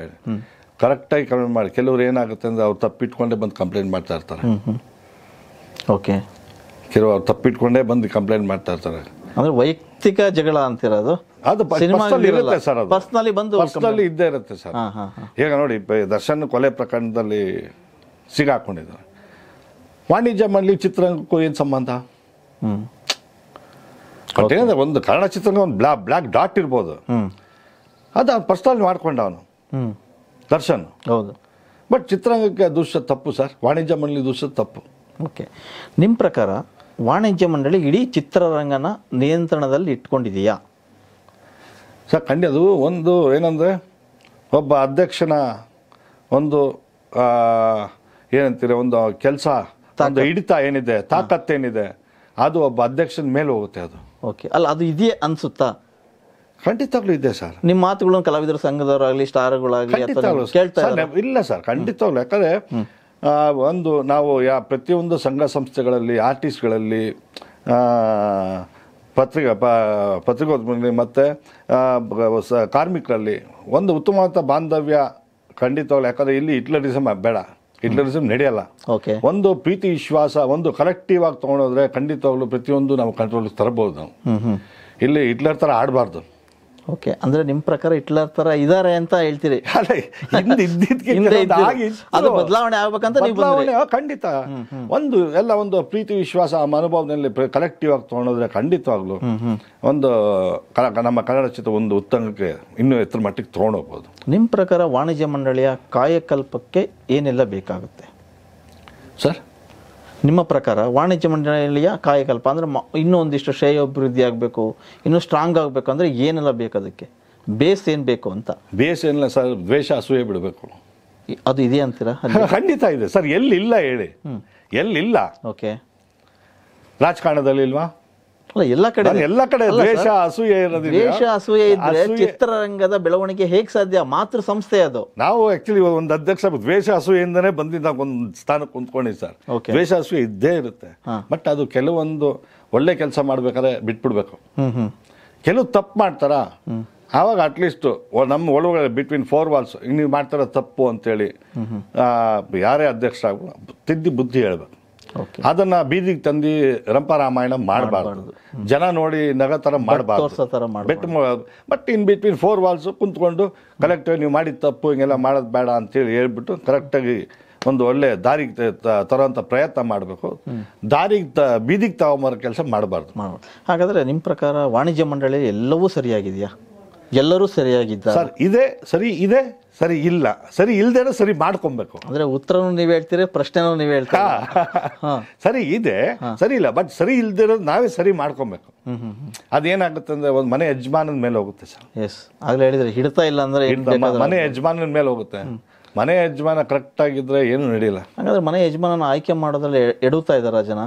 ಕರೆಕ್ಟಾಗಿ ಕಂಪ್ಲೇಂಟ್ ಮಾಡಿ. ಕೆಲವ್ರು ಏನಾಗುತ್ತೆ ಅಂದರೆ ಅವ್ರು ತಪ್ಪಿಟ್ಕೊಂಡೇ ಬಂದು ಕಂಪ್ಲೇಂಟ್ ಮಾಡ್ತಾ ಇರ್ತಾರೆ. ಕೆಲವರು ಅವ್ರು ತಪ್ಪಿಟ್ಕೊಂಡೇ ಬಂದು ಕಂಪ್ಲೇಂಟ್ ಮಾಡ್ತಾ ಇರ್ತಾರೆ. ಅಂದರೆ ವೈಯಕ್ತಿಕ ಜಗಳ ಅಂತಿರೋದು ಅದು ಇರುತ್ತೆ ಸರ್. ಅದು ಪರ್ಸನಲಿ ಇದ್ದೇ ಇರುತ್ತೆ ಸರ್. ಈಗ ನೋಡಿ, ದರ್ಶನ್ ಕೊಲೆ ಪ್ರಕರಣದಲ್ಲಿ ಸಿಗಾಕೊಂಡಿದ್ದಾರೆ. ವಾಣಿಜ್ಯ ಮಂಡಳಿ ಚಿತ್ರರಂಗಕ್ಕೂ ಏನು ಸಂಬಂಧ? ಬಟ್ ಏನಂದ್ರೆ ಒಂದು ಕನ್ನಡ ಚಿತ್ರರಂಗ ಒಂದು ಬ್ಲ್ಯಾಕ್ ಡಾಟ್ ಇರ್ಬೋದು, ಅದು ಪರ್ಸನಲ್ ಮಾಡ್ಕೊಂಡ ಅವನು ದರ್ಶನ್. ಹೌದು. ಬಟ್ ಚಿತ್ರರಂಗಕ್ಕೆ ದೂಷ ತಪ್ಪು ಸರ್, ವಾಣಿಜ್ಯ ಮಂಡಳಿ ದೂಷ ತಪ್ಪು. ನಿಮ್ಮ ಪ್ರಕಾರ ವಾಣಿಜ್ಯ ಮಂಡಳಿ ಇಡೀ ಚಿತ್ರರಂಗನ ನಿಯಂತ್ರಣದಲ್ಲಿ ಇಟ್ಕೊಂಡಿದೆಯಾ ಸರ್? ಅದು ಒಂದು ಏನಂದರೆ ಒಬ್ಬ ಅಧ್ಯಕ್ಷನ ಒಂದು ಏನಂತೀರ ಒಂದು ಕೆಲಸ, ಒಂದು ಹಿಡಿತ ಏನಿದೆ, ತಾಕತ್ತೇನಿದೆ, ಅದು ಒಬ್ಬ ಅಧ್ಯಕ್ಷನ ಮೇಲೆ ಹೋಗುತ್ತೆ. ಅದು ಓಕೆ, ಅಲ್ಲ ಅದು ಇದೆಯೇ ಅನ್ಸುತ್ತಾ? ಖಂಡಿತವಾಗ್ಲೂ ಇದೆ ಸರ್. ನಿಮ್ಮ ಮಾತುಗಳನ್ನು ಕಲಾವಿದರ ಸಂಘದವರಾಗಲಿ ಸ್ಟಾರ್ಗಳಾಗಲಿ ಕೇಳ್ತಾ ಇಲ್ಲ ಸರ್, ಖಂಡಿತವಾಗ್ಲು. ಯಾಕಂದ್ರೆ ಒಂದು ನಾವು ಪ್ರತಿಯೊಂದು ಸಂಘ ಸಂಸ್ಥೆಗಳಲ್ಲಿ, ಆರ್ಟಿಸ್ಟ್ಗಳಲ್ಲಿ, ಪತ್ರಿಕೋದ್ಯಮಗಳಲ್ಲಿ ಮತ್ತು ಕಾರ್ಮಿಕರಲ್ಲಿ ಒಂದು ಉತ್ತಮವಾದ ಬಾಂಧವ್ಯ ಖಂಡಿತವಾಗ್ಲು. ಯಾಕಂದರೆ ಇಲ್ಲಿ ಹಿಟ್ಲರಿಸಮ್ ಬೇಡ, ಹಿಟ್ಲರಿಸಮ್ ನಡೆಯಲ್ಲ. ಓಕೆ, ಒಂದು ಪ್ರೀತಿ ವಿಶ್ವಾಸ ಒಂದು ಕಲೆಕ್ಟಿವ್ ಆಗಿ ತೊಗೊಂಡೋದ್ರೆ ಖಂಡಿತವಾಗ್ಲು ಪ್ರತಿಯೊಂದು ನಾವು ಕಂಟ್ರೋಲ್ ತರಬಹುದು. ನಾವು ಇಲ್ಲಿ ಹಿಟ್ಲರ್ ಥರ ಆಡಬಾರ್ದು. ಓಕೆ, ಅಂದ್ರೆ ನಿಮ್ಮ ಪ್ರಕಾರ ಹಿಟ್ಲರ್ ತರ ಇದಾರೆ ಅಂತ ಹೇಳ್ತೀರಿ? ಅದು ಬದಲಾವಣೆ ಆಗ್ಬೇಕಂತ ಬದಲಾವಣೆ ಖಂಡಿತ. ಒಂದು ಪ್ರೀತಿ ವಿಶ್ವಾಸ ಮನೋಭಾವದಲ್ಲಿ ಕಲೆಕ್ಟಿವ್ ಆಗಿ ತಗೊಂಡೋದ್ರೆ ಖಂಡಿತವಾಗ್ಲು ಒಂದು ನಮ್ಮ ಕನ್ನಡ ಚಿತ್ರ ಒಂದು ಉತ್ತಂಗಕ್ಕೆ ಇನ್ನೂ ಎತ್ತರ ಮಟ್ಟಿಗೆ ತಗೊಂಡೋಗ್ಬೋದು. ನಿಮ್ಮ ಪ್ರಕಾರ ವಾಣಿಜ್ಯ ಮಂಡಳಿಯ ಕಾಯಕಲ್ಪಕ್ಕೆ ಏನೆಲ್ಲ ಬೇಕಾಗುತ್ತೆ ಸರ್? ನಿಮ್ಮ ಪ್ರಕಾರ ವಾಣಿಜ್ಯ ಮಂಡಳಿಯ ಕಾಯಕಲ್ಪ ಅಂದ್ರೆ ಇನ್ನೂ ಒಂದಿಷ್ಟು ಶ್ರೇಯೋಭಿವೃದ್ಧಿ ಆಗಬೇಕು, ಇನ್ನೂ ಸ್ಟ್ರಾಂಗ್ ಆಗಬೇಕು ಅಂದ್ರೆ ಏನೆಲ್ಲ ಬೇಕು? ಅದಕ್ಕೆ ಬೇಸ್ ಏನು ಬೇಕು ಅಂತ? ಬೇಸ್ ಏನಿಲ್ಲ ಸರ್, ದ್ವೇಷ ಅಸೂಯೆ ಬಿಡಬೇಕು. ಅದು ಇದೆ ಅಂತೀರಾ? ಖಂಡಿತ ಇದೆ ಸರ್. ಎಲ್ಲಿಲ್ಲ ಹೇಳಿ, ಎಲ್ಲಿಲ್ಲ? ಓಕೆ, ರಾಜಕಾರಣದಲ್ಲಿ ಇಲ್ವಾ? ಎಲ್ಲ ಕಡೆ ದ್ವೇಷ ಅಸೂಯೆ ಇರೋದು. ದ್ವೇಷ ಅಸೂಯೆ ಇದ್ರೆ ಚಿತ್ರರಂಗದ ಬೆಳವಣಿಗೆ ಹೇಗೆ ಸಾಧ್ಯ? ಮಾತೃ ಸಂಸ್ಥೆ ಅದು. ನಾವು ಆಕ್ಚುಲಿ ಒಂದು ಅಧ್ಯಕ್ಷ ದ್ವೇಷ ಅಸೂಯೆಯಿಂದನೇ ಬಂದಿದ್ದ ಒಂದು ಸ್ಥಾನಕ್ಕೆ ಕುಂತ್ಕೊಂಡಿದ್ವಿ ಸರ್. ದ್ವೇಷ ಅಸೂಯೆ ಇದ್ದೇ ಇರುತ್ತೆ. ಬಟ್ ಅದು ಕೆಲವೊಂದು ಒಳ್ಳೆ ಕೆಲಸ ಮಾಡ್ಬೇಕಾದ್ರೆ ಬಿಟ್ಬಿಡ್ಬೇಕು. ಕೆಲವು ತಪ್ಪು ಮಾಡ್ತಾರ, ಆವಾಗ ಅಟ್ಲೀಸ್ಟ್ ನಮ್ಮ ಒಳಗಡೆ ಬಿಟ್ವೀನ್ 4 ವಾಲ್ಸ್ ನೀವು ಮಾಡ್ತಾರ ತಪ್ಪು ಅಂತೇಳಿ ಯಾರೇ ಅಧ್ಯಕ್ಷ ತಿದ್ದಿ ಬುದ್ಧಿ ಹೇಳ್ಬೇಕು. ಅದನ್ನ ಬೀದಿಗೆ ತಂದು ರಂಪರಾಮಾಯಣ ಮಾಡಬಾರ್ದು. ಜನ ನೋಡಿ ನಗತರ ಮಾಡಬಾರ್ದು. ಬಟ್ ಇನ್ ಬಿಟ್ವೀನ್ 4 ವಾಲ್ಸ್ ಕುಂತ್ಕೊಂಡು ಕಲೆಕ್ಟಿವ್ ನೀವು ಮಾಡಿದ ತಪ್ಪು ಹಿಂಗೆಲ್ಲ ಮಾಡೋದು ಬೇಡ ಅಂತೇಳಿ ಹೇಳ್ಬಿಟ್ಟು ಕರೆಕ್ಟಾಗಿ ಒಂದು ಒಳ್ಳೆ ದಾರಿಗೆ ತರೋಂಥ ಪ್ರಯತ್ನ ಮಾಡಬೇಕು. ಬೀದಿಗೆ ತಗೊಂಬರೋ ಕೆಲಸ ಮಾಡಬಾರ್ದು. ಹಾಗಾದ್ರೆ ನಿಮ್ಮ ಪ್ರಕಾರ ವಾಣಿಜ್ಯ ಮಂಡಳಿ ಎಲ್ಲವೂ ಸರಿಯಾಗಿದೆಯಾ? ಎಲ್ಲರೂ ಸರಿಯಾಗಿದ್ದಾರೆ ಸರ್? ಇದೆ, ಸರಿ ಇಲ್ಲ, ಸರಿ ಇಲ್ದೇನೋ ಸರಿ ಮಾಡ್ಕೊಬೇಕು. ಅಂದ್ರೆ ಉತ್ತರನೂ ನೀವ್ ಹೇಳ್ತೀರಿ, ಪ್ರಶ್ನೆನೂ ನೀವ್ ಹೇಳ್ತೀರಾ. ಸರಿ ಇದೆ, ಸರಿ ಇಲ್ಲ, ಬಟ್ ಸರಿ ಇಲ್ದಿರೋದು ನಾವೇ ಸರಿ ಮಾಡ್ಕೊಬೇಕು. ಅದೇನಾಗುತ್ತೆ ಅಂದ್ರೆ ಒಂದು ಮನೆ ಯಜಮಾನದ ಮೇಲೆ ಹೋಗುತ್ತೆ ಸರ್. ಎಸ್, ಆಗ್ಲೇ ಹೇಳಿದ್ರೆ ಹಿಡ್ತಾ ಇಲ್ಲ ಅಂದ್ರೆ ಮನೆ ಯಜಮಾನದ ಮೇಲೆ ಹೋಗುತ್ತೆ. ಮನೆ ಯಜಮಾನ ಕರೆಕ್ಟ್ ಆಗಿದ್ರೆ ಏನು ನಡೆಯಲ್ಲ. ಹಾಗಾದ್ರೆ ಮನೆ ಯಜಮಾನನ ಆಯ್ಕೆ ಮಾಡೋದ್ರಲ್ಲಿ ಎಡುತ್ತಾ ಇದಾರ ಜನ?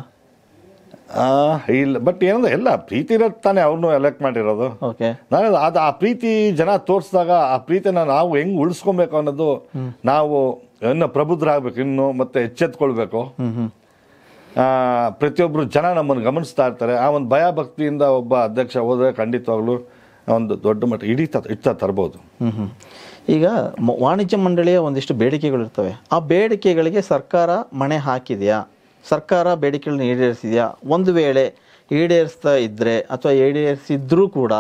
ಇಲ್ಲ, ಬಟ್ ಏನಂದ್ರೆ ಎಲ್ಲ ಪ್ರೀತಿ ಇರೋದು ತಾನೇ ಅವ್ರನ್ನೂ ಎಲೆಕ್ಟ್ ಮಾಡಿರೋದು. ನಾನು ಅದು ಆ ಪ್ರೀತಿ ಜನ ತೋರಿಸಿದಾಗ ಆ ಪ್ರೀತಿನ ನಾವು ಹೆಂಗ್ ಉಳಿಸ್ಕೊಬೇಕು ಅನ್ನೋದು ನಾವು ಇನ್ನು ಪ್ರಬುದ್ಧರಾಗಬೇಕು, ಇನ್ನು ಮತ್ತೆ ಎಚ್ಚೆತ್ಕೊಳ್ಬೇಕು. ಪ್ರತಿಯೊಬ್ರು ಜನ ನಮ್ಮನ್ನು ಗಮನಿಸ್ತಾ ಇರ್ತಾರೆ. ಆ ಒಂದು ಭಯ ಭಕ್ತಿಯಿಂದ ಒಬ್ಬ ಅಧ್ಯಕ್ಷ ಹೋದ್ರೆ ಖಂಡಿತವಾಗ್ಲೂ ಒಂದು ದೊಡ್ಡ ಮಟ್ಟ ಇಡ್ತಾ ತರ್ಬೋದು. ಈಗ ವಾಣಿಜ್ಯ ಮಂಡಳಿಯ ಒಂದಿಷ್ಟು ಬೇಡಿಕೆಗಳು ಇರ್ತವೆ. ಆ ಬೇಡಿಕೆಗಳಿಗೆ ಸರ್ಕಾರ ಮಣೆ ಹಾಕಿದೆಯಾ? ಸರ್ಕಾರ ಬೇಡಿಕೆಗಳನ್ನ ಈಡೇರಿಸಿದೆಯಾ? ಒಂದು ವೇಳೆ ಈಡೇರಿಸ್ತಾ ಇದ್ದರೆ ಅಥವಾ ಈಡೇರಿಸಿದ್ರೂ ಕೂಡ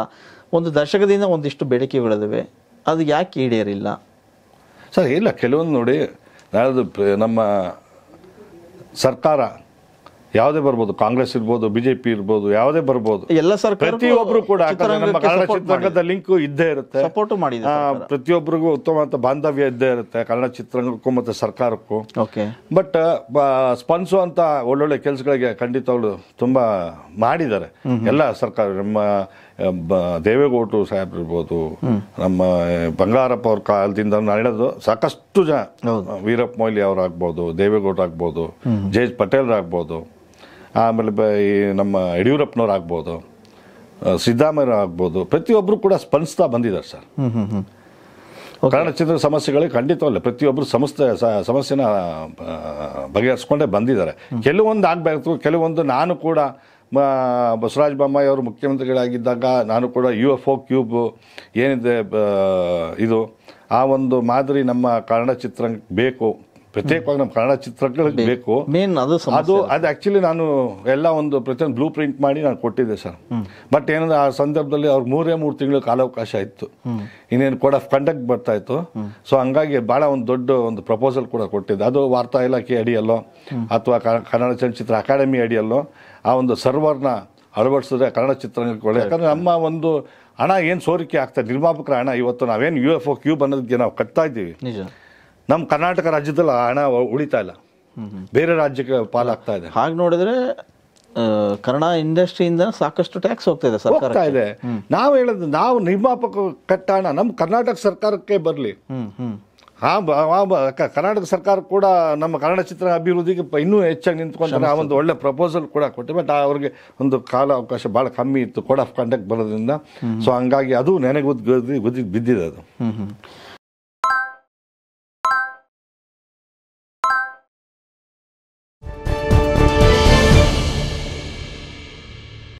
ಒಂದು ದಶಕದಿಂದ ಒಂದಿಷ್ಟು ಬೇಡಿಕೆಗಳಿವೆ, ಅದು ಯಾಕೆ ಈಡೇರಿಲ್ಲ ಸರ್? ಇಲ್ಲ, ಕೆಲವೊಂದು ನೋಡಿ, ನಮ್ಮ ಸರ್ಕಾರ ಯಾವುದೇ ಬರ್ಬೋದು, ಕಾಂಗ್ರೆಸ್ ಇರ್ಬೋದು, ಬಿಜೆಪಿ ಇರ್ಬೋದು, ಯಾವುದೇ ಬರ್ಬೋದು, ಎಲ್ಲ ಸರ್ಕಾರ ಪ್ರತಿಯೊಬ್ರು ಕೂಡ ನಮ್ಮ ಕನ್ನಡ ಚಿತ್ರರಂಗದ ಲಿಂಕು ಇದ್ದೇ ಇರುತ್ತೆ. ಸಪೋರ್ಟ್ ಮಾಡಿದೆ. ಪ್ರತಿಯೊಬ್ಬರಿಗೂ ಉತ್ತಮವಾದ ಬಾಂಧವ್ಯ ಇದ್ದೇ ಇರುತ್ತೆ ಕನ್ನಡ ಚಿತ್ರರಂಗಕ್ಕೂ ಮತ್ತೆ ಸರ್ಕಾರಕ್ಕೂ. ಬಟ್ ಸ್ಪಂದಿಸುವಂತ ಒಳ್ಳೊಳ್ಳೆ ಕೆಲಸಗಳಿಗೆ ಖಂಡಿತವಾಗ್ಲು ತುಂಬಾ ಮಾಡಿದ್ದಾರೆ ಎಲ್ಲ ಸರ್ಕಾರ. ನಮ್ಮ ದೇವೇಗೌಡರು ಸಾಹೇಬ್ ಇರ್ಬೋದು, ನಮ್ಮ ಬಂಗಾರಪ್ಪ ಅವ್ರ ಕಾಲದಿಂದ ನಡೆಯೋದು ಸಾಕಷ್ಟು ಜನ, ವೀರಪ್ಪ ಮೊಯ್ಲಿ ಅವರಾಗ್ಬೋದು, ದೇವೇಗೌಡರು ಆಗ್ಬೋದು, ಜಯೇಶ್ ಪಟೇಲ್ ಆಗ್ಬೋದು, ಆಮೇಲೆ ನಮ್ಮ ಯಡಿಯೂರಪ್ಪನವ್ರು ಆಗ್ಬೋದು, ಸಿದ್ದರಾಮಯ್ಯ ಆಗ್ಬೋದು, ಪ್ರತಿಯೊಬ್ಬರು ಕೂಡ ಸ್ಪಂದಿಸ್ತಾ ಬಂದಿದ್ದಾರೆ ಸರ್. ಕನ್ನಡ ಚಿತ್ರ ಸಮಸ್ಯೆಗಳಿಗೆ ಖಂಡಿತವಲ್ಲ ಪ್ರತಿಯೊಬ್ಬರು ಸಮಸ್ಯೆನ ಬಗೆಹರಿಸ್ಕೊಂಡೇ ಬಂದಿದ್ದಾರೆ. ಕೆಲವೊಂದು ಆಗಬೇಕು, ಕೆಲವೊಂದು ನಾನು ಕೂಡ ಬಸವರಾಜ ಬೊಮ್ಮಾಯಿ ಅವರು ಮುಖ್ಯಮಂತ್ರಿಗಳಾಗಿದ್ದಾಗ ನಾನು ಕೂಡ UFO ಕ್ಯೂಬ್ ಏನಿದೆ ಇದು ಆ ಒಂದು ಮಾದರಿ ನಮ್ಮ ಕನ್ನಡ ಚಿತ್ರರಂಗಕ್ಕೆ ಬೇಕು, ಪ್ರತ್ಯೇಕವಾಗಿ ನಮ್ಮ ಕನ್ನಡ ಚಿತ್ರಗಳಿಗೆ ಬೇಕು. ಅದು ಆ್ಯಕ್ಚುಲಿ ನಾನು ಎಲ್ಲ ಒಂದು ಪ್ರತಿಯೊಂದು ಬ್ಲೂ ಪ್ರಿಂಟ್ ಮಾಡಿ ನಾನು ಕೊಟ್ಟಿದ್ದೆ ಸರ್. ಬಟ್ ಏನಂದ್ರೆ ಆ ಸಂದರ್ಭದಲ್ಲಿ ಅವ್ರಿಗೆ 3 ತಿಂಗಳು ಕಾಲಾವಕಾಶ ಇತ್ತು, ಇನ್ನೇನು ಕೋಡ್ ಆಫ್ ಕಂಡಕ್ಟ್ ಬರ್ತಾ ಇತ್ತು. ಸೊ ಹಂಗಾಗಿ ಭಾಳ ಒಂದು ದೊಡ್ಡ ಒಂದು ಪ್ರಪೋಸಲ್ ಕೂಡ ಕೊಟ್ಟಿದ್ದೆ. ಅದು ವಾರ್ತಾ ಇಲಾಖೆ ಅಡಿಯಲ್ಲೋ ಅಥವಾ ಕನ್ನಡ ಚಲನಚಿತ್ರ ಅಕಾಡೆಮಿ ಅಡಿಯಲ್ಲೋ ಆ ಒಂದು ಸರ್ವರ್ನ ಅಳವಡಿಸಿದ್ರೆ ಕನ್ನಡ ಚಿತ್ರರಂಗಕ್ಕೆ ಒಳ್ಳೆ. ಯಾಕಂದರೆ ನಮ್ಮ ಒಂದು ಹಣ ಏನು ಸೋರಿಕೆ ಆಗ್ತದೆ, ನಿರ್ಮಾಪಕರ ಹಣ ಇವತ್ತು ನಾವೇನು UFO ಕ್ಯೂಬ್ ಅನ್ನೋದಕ್ಕೆ ನಾವು ಕಟ್ತಾ ಇದ್ದೀವಿ, ನಮ್ಮ ಕರ್ನಾಟಕ ರಾಜ್ಯದಲ್ಲಿ ಹಣ ಉಳಿತಾ ಇಲ್ಲ, ಬೇರೆ ರಾಜ್ಯಕ್ಕೆ ಪಾಲಾಗ್ತಾ ಇದೆ. ಹಾಗೆ ನೋಡಿದ್ರೆ ಕನ್ನಡ ಇಂಡಸ್ಟ್ರಿಯಿಂದ ಸಾಕಷ್ಟು ಟ್ಯಾಕ್ಸ್ ಹೋಗ್ತಾ ಇದೆ. ನಾವು ಹೇಳೋದು, ನಾವು ನಿರ್ಮಾಪಕ ಕಟ್ಟ ಹಣ ನಮ್ಮ ಕರ್ನಾಟಕ ಸರ್ಕಾರಕ್ಕೆ ಬರಲಿ, ಕರ್ನಾಟಕ ಸರ್ಕಾರ ಕೂಡ ನಮ್ಮ ಕನ್ನಡ ಚಿತ್ರ ಅಭಿವೃದ್ಧಿಗೆ ಇನ್ನೂ ಹೆಚ್ಚಾಗಿ ನಿಂತ್ಕೊಂಡ್ರೆ ಆ ಒಂದು ಒಳ್ಳೆ ಪ್ರಪೋಸಲ್ ಕೂಡ ಕೊಟ್ಟೆ. ಬಟ್ ಅವ್ರಿಗೆ ಒಂದು ಕಾಲ ಅವಕಾಶ ಭಾಳ ಕಮ್ಮಿ ಇತ್ತು, ಕೋಡ್ ಆಫ್ ಕಂಡಕ್ಟ್ ಬರೋದ್ರಿಂದ. ಸೊ ಹಂಗಾಗಿ ಅದು ನೆನೆಗೆ ಬಿದ್ದಿದೆ ಅದು.